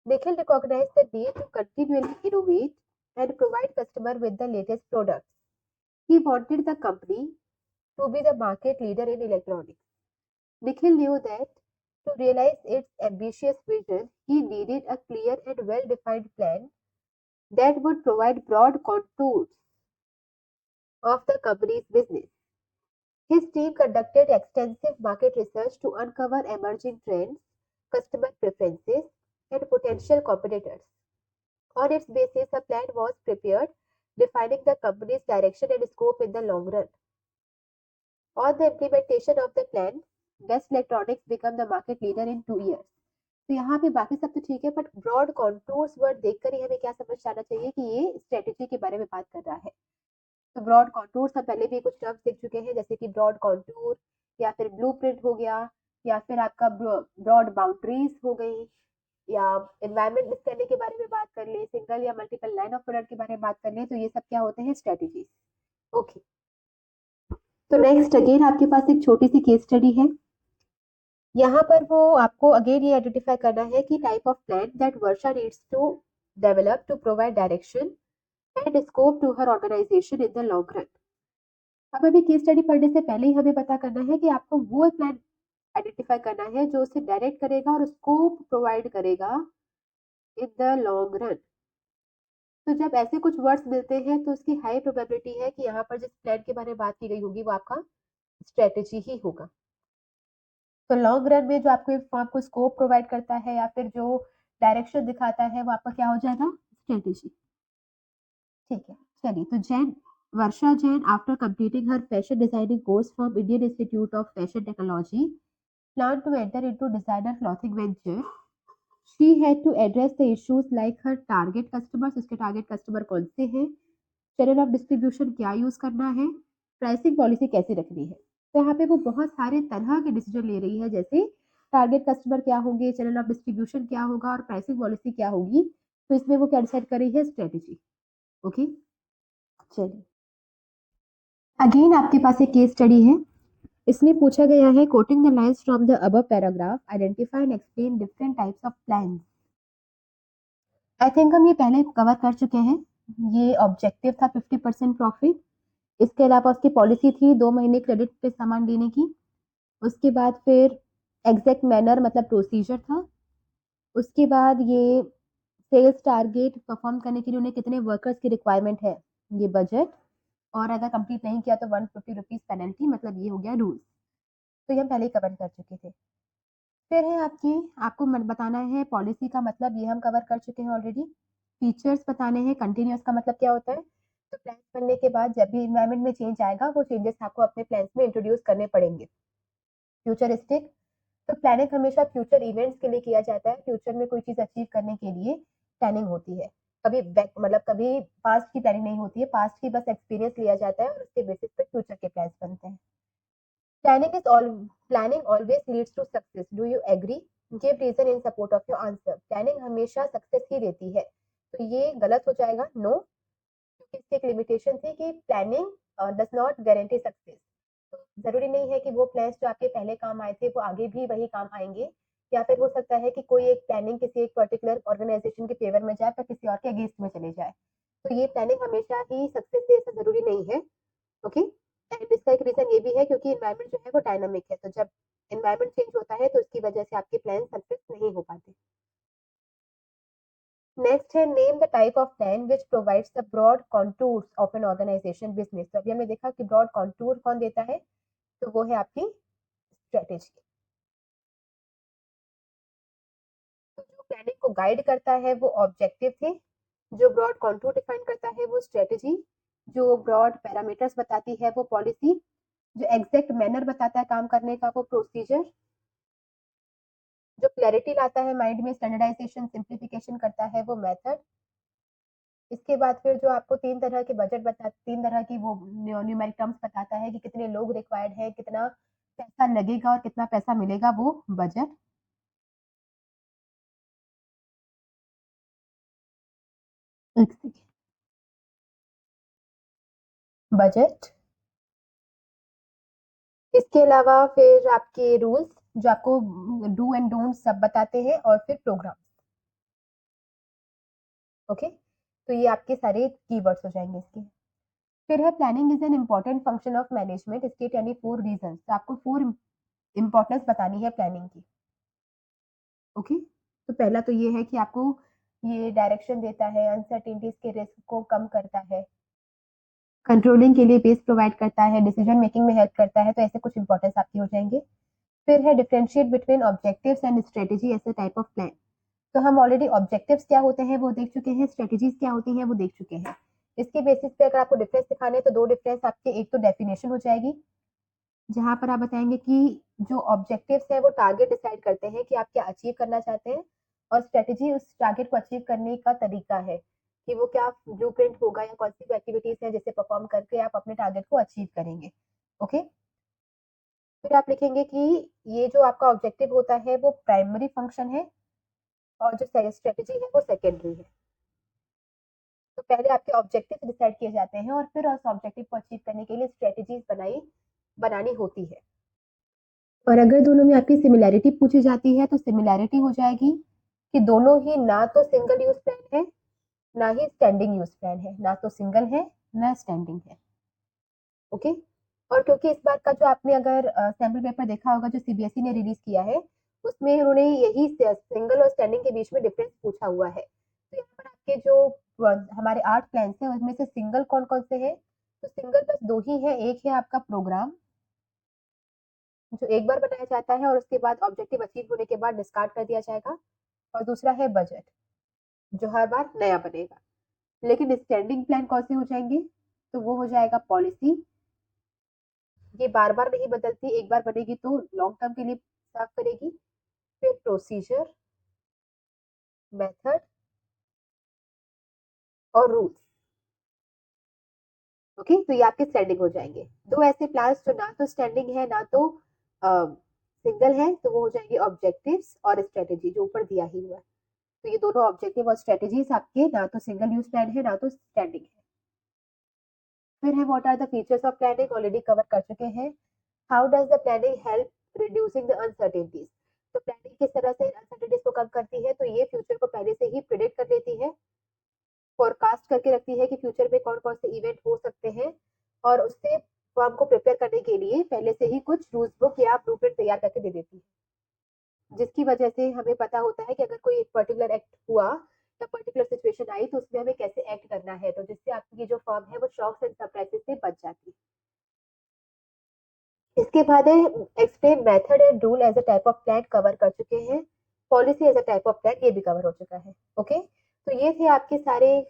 [SPEAKER 1] Nikhil recognized the need to continually innovate and provide customer with the latest products. He wanted the company to be the market leader in electronics. Nikhil knew that to realize its ambitious vision, he needed a clear and well-defined plan that would provide broad contours of the company's business. His team conducted extensive market research to uncover emerging trends, customer preferences, and potential competitors. On its basis, a plan was prepared, defining the company's direction and scope in the long run. On the implementation of the plan, Best Electronics became the market leader in 2 years. तो यहाँ पे बाकी सब तो ठीक है, but broad contours word देखकर ही हमें क्या समझ जाना चाहिए कि ये स्ट्रेटेजी के बारे में बात कर रहा है। तो ब्रॉड कॉन्टूर्स हम पहले भी कुछ टर्म्स देख चुके हैं, जैसे कि ब्रॉड कॉन्टूर या फिर ब्लूप्रिंट हो गया, या फिर आपका ब्रॉड बाउंड्रीज हो गई, या एनवायरमेंट स्टडी के बारे में बात कर ले, सिंगल या मल्टीपल लाइन ऑफ प्रोडक्ट के बारे में बात कर ले, तो ये सब क्या होते हैं, स्ट्रेटेजीज। ओके, तो नेक्स्ट अगेन आपके पास एक छोटी सी केस स्टडी है। यहाँ पर वो आपको अगेन ये आइडेंटिफाई करना है कि type of plan that Varsha needs to develop to provide direction and scope to her organisation in the long run. अब अभी केस स्टडी पढ़ने से पहले ही हमें पता करना है कि आपको वो प्लान आइडेंटिफाई करना है जो उसे डायरेक्ट करेगा और स्कोप प्रोवाइड करेगा इन द लॉन्ग रन। तो जब ऐसे कुछ वर्ड्स मिलते हैं तो उसकी हाई प्रोबेबिलिटी है कि यहाँ पर जिस प्लान के बारे में बात की गई होगी वो आपका स्ट्रेटेजी ही होगा। तो लॉन्ग रन में जो आपको स्कोप प्रोवाइड करता है या फिर जो डायरेक्शन दिखाता है वो आपका क्या हो जाएगा, स्ट्रेटेजी। ठीक है, चलिए, तो Varsha Jain after completing her fashion designing course from Indian Institute of Fashion Technology plan to enter into designer clothing venture. She had to address the issues like her target customers, उसके टारगेट कस्टमर कौन से हैं, channel of distribution क्या use करना है, pricing policy कैसे रखनी है। तो यहाँ पे वो बहुत सारे तरह के डिसीजन ले रही है, जैसे टारगेट कस्टमर क्या होंगे, चैनल ऑफ डिस्ट्रीब्यूशन क्या होगा और प्राइसिंग पॉलिसी क्या होगी। तो इसमें वो क्या डिसाइड कर रही है, स्ट्रेटेजी। ओके, चलिए। अगेन आपके पास एक केस स्टडी है, इसमें पूछा गया है coating the lines from the above paragraph identify and explain different types of plans. I think हम ये पहले कवर कर चुके हैं। ये ऑब्जेक्टिव था 50% प्रॉफिट, इसके अलावा उसकी पॉलिसी थी 2 महीने क्रेडिट पे सामान देने की। उसके बाद फिर एग्जैक्ट मैनर मतलब प्रोसीजर था। उसके बाद ये सेल्स टारगेट परफॉर्म करने के लिए उन्हें कितने वर्कर्स की रिक्वायरमेंट है, ये बजट, और अगर कंप्लीट नहीं किया तो 150 रुपीज पेनल्टी, मतलब ये हो गया रूल्स। तो ये हम पहले ही कवर कर चुके थे। फिर है आपको बताना है पॉलिसी का मतलब, ये हम कवर कर चुके हैं ऑलरेडी। फीचर्स बताने हैं, कंटिन्यूस का मतलब क्या होता है। तो प्लान बनने के बाद जब भी इन्वायरमेंट में चेंज आएगा वो चेंजेस आपको अपने प्लान्स में इंट्रोड्यूस करने पड़ेंगे। फ्यूचरिस्टिक, तो प्लानिंग हमेशा फ्यूचर इवेंट्स के लिए किया जाता है, फ्यूचर में कोई चीज अचीव करने के लिए प्लानिंग होती है। कभी बैक मतलब कभी पास्ट की प्लानिंग नहीं होती है, पास्ट की बस एक्सपीरियंस लिया जाता है और उसके बेसिस पे फ्यूचर के प्लान्स बनते हैं। Planning is all planning always leads to success. Do you agree? Give reason in support of your answer. Planning हमेशा सक्सेस ही देती है, तो ये गलत हो जाएगा नो, क्योंकि इसकी एक लिमिटेशन थी कि planning does not guarantee success. जरूरी नहीं है कि वो प्लान्स जो आपके पहले काम आए थे वो आगे भी वही काम आएंगे, या फिर हो सकता है कि कोई एक प्लानिंग किसी एक पर्टिकुलर ऑर्गेनाइजेशन के फेवर में जाए पर किसी और के अगेंस्ट में चले जाए। तो ये प्लानिंग हमेशा ही सक्सेस दे ऐसा जरूरी नहीं है। ओके, एंड इसका एक रीजन ये भी है क्योंकि एनवायरनमेंट जो है वो डायनामिक है, तो जब एनवायरनमेंट चेंज होता है तो उसकी वजह से आपके प्लान सक्सेस नहीं हो पाते। नेक्स्ट है name the type of plan which provides the broad contours of an organisation business. तो अभी हमने देखा कि ब्रॉड कॉन्टूर कौन देता है, तो वो है आपकी स्ट्रेटेजी। तो जो प्लानिंग को गाइड करता है वो ऑब्जेक्टिव थे, जो ब्रॉड कॉन्टूर डिफाइन करता है वो स्ट्रेटेजी, जो ब्रॉड पैरामीटर्स बताती है वो पॉलिसी, जो एग्जैक्ट मैनर बताता है काम करने का वो प्रोसीजर, जो क्लैरिटी लाता है माइंड में, स्टैंडर्डाइजेशन सिंप्लीफिकेशन करता है वो मेथड। इसके बाद फिर जो आपको 3 तरह के बजट बता 3 तरह की वो न्यूमेरिक टर्म्स बताता है कि कितने लोग रिक्वायर्ड है, कितना पैसा लगेगा और कितना पैसा मिलेगा, वो बजट। एक सेकेंड, बजट। इसके अलावा फिर आपके रूल्स जो आपको डू एंड डोंट सब बताते हैं, और फिर प्रोग्राम। ओके, तो ये आपके सारे कीवर्ड्स हो जाएंगे इसके। फिर है planning is an important function of management, इसके 24 रीजन, तो आपको 4 इंपॉर्टेंस बतानी है प्लानिंग की। ओके, तो पहला तो ये है कि आपको ये डायरेक्शन देता है, अनसर्टेनिटीज के रिस्क को कम करता है, कंट्रोलिंग के लिए बेस प्रोवाइड करता है, डिसीजन मेकिंग में हेल्प करता है, तो ऐसे कुछ इंपॉर्टेंस आपकी हो जाएंगे। फिर है differentiate between objectives and strategy as a type of plan. तो हम ऑलरेडी ऑब्जेक्टिव्स क्या होते हैं वो देख चुके हैं, स्ट्रेटेजीज क्या होती हैं वो देख चुके हैं। इसके बेसिस पे अगर आपको डिफरेंस दिखाने हैं तो 2 डिफरेंस आपके, एक तो डेफिनेशन हो जाएगी जहां पर आप बताएंगे कि जो ऑब्जेक्टिव्स है वो टारगेट डिसाइड करते हैं कि आप क्या अचीव करना चाहते हैं, और स्ट्रेटेजी उस टारगेट को अचीव करने का तरीका है कि वो क्या ब्लूप्रिंट होगा या कौन सी एक्टिविटीज है जिसे परफॉर्म करके आप अपने टारगेट को अचीव करेंगे। ओके, फिर आप लिखेंगे कि ये जो आपका ऑब्जेक्टिव होता है वो प्राइमरी फंक्शन है, और जो स्ट्रेटेजी है वो सेकेंडरी है। तो पहले आपके ऑब्जेक्टिव डिसाइड किए जाते हैं और फिर उस ऑब्जेक्टिव को अचीव करने के लिए स्ट्रेटेजीज बनानी होती है। और अगर दोनों में आपकी सिमिलैरिटी पूछी जाती है तो सिमिलैरिटी हो जाएगी कि दोनों ही ना तो सिंगल यूज प्लान है ना ही स्टैंडिंग यूज प्लान है, ना तो सिंगल है ना स्टैंडिंग है। ओके, और क्योंकि इस बात का जो आपने अगर सैम्पल पेपर देखा होगा जो सीबीएसई ने रिलीज किया है, उसमें उन्होंने यही सिंगल और स्टैंडिंग के बीच में डिफरेंस पूछा हुआ है। तो यहाँ पर आपके जो हमारे 8 प्लान हैं उसमें से सिंगल कौन कौन से हैं, तो सिंगल बस 2 ही है, एक है आपका प्रोग्राम जो एक बार बनाया जाता है और उसके बाद ऑब्जेक्टिव अचीव होने के बाद डिस्कार्ड कर दिया जाएगा, और दूसरा है बजट जो हर बार नया बनेगा। लेकिन स्टैंडिंग प्लान कौन से हो जाएंगे, तो वो हो जाएगा पॉलिसी, ये बार बार नहीं बदलती, एक बार बनेगी तो लॉन्ग टर्म के लिए सर्व करेगी। फिर प्रोसीजर, मेथड और रूल्स। ओके, तो ये आपके स्टैंडिंग हो जाएंगे। दो ऐसे प्लान्स जो ना तो स्टैंडिंग है ना तो सिंगल है, तो वो हो जाएंगे ऑब्जेक्टिव्स और स्ट्रेटेजी जो ऊपर दिया ही हुआ है। तो ये दोनों ऑब्जेक्टिव और स्ट्रेटेजीज आपके ना तो सिंगल यूज प्लान है ना तो स्टैंडिंग है। फिर है what are the features of planning, already cover कर चुके हैं। How does the planning help reducing the uncertainties, तो प्लानिंग किस तरह से अनसर्टेनिटीज को कम करती है, तो ये फ्यूचर को पहले से ही प्रिडिक्ट कर लेती है, फोरकास्ट करके रखती है कि फ्यूचर में कौन कौन से इवेंट हो सकते हैं, और उससे फॉर्म को प्रिपेयर करने के लिए पहले से ही कुछ रूल्स बुक या ब्लूप्रिंट तैयार करके दे देती है, जिसकी वजह से हमें पता होता है कि अगर कोई एक पर्टिकुलर एक्ट हुआ या पर्टिकुलर सिचुएशन आई तो उसमें हमें कैसे एक्ट करना है, तो जिससे आपकी ये जो फॉर्म है वो शॉक्स एंड सरप्राइजेस से बच जाती है। इसके बाद है explain method and rule as a type of plan, cover कर चुके हैं। Policy as a type of plan, ये भी कवर हो चुका है। ओके, तो ये थे आपके सारे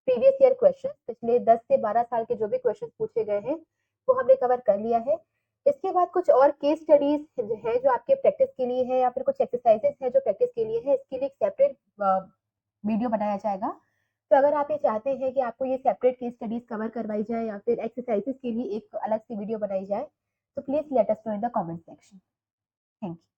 [SPEAKER 1] प्रीवियस ईयर क्वेश्चन, पिछले 10 से 12 साल के जो भी क्वेश्चन पूछे गए हैं वो हमने कवर कर लिया है। इसके बाद कुछ और केस स्टडीज है जो आपके प्रैक्टिस के लिए है, या फिर कुछ एक्सरसाइजेस है जो प्रैक्टिस के लिए है, इसके लिए एक सेपरेट वीडियो बनाया जाएगा। तो अगर आप ये चाहते हैं कि आपको ये सेपरेट केस स्टडीज कवर करवाई जाए या फिर एक्सरसाइजेस के लिए एक अलग से वीडियो बनाई जाए, तो please let us know in the comment section. Thank you.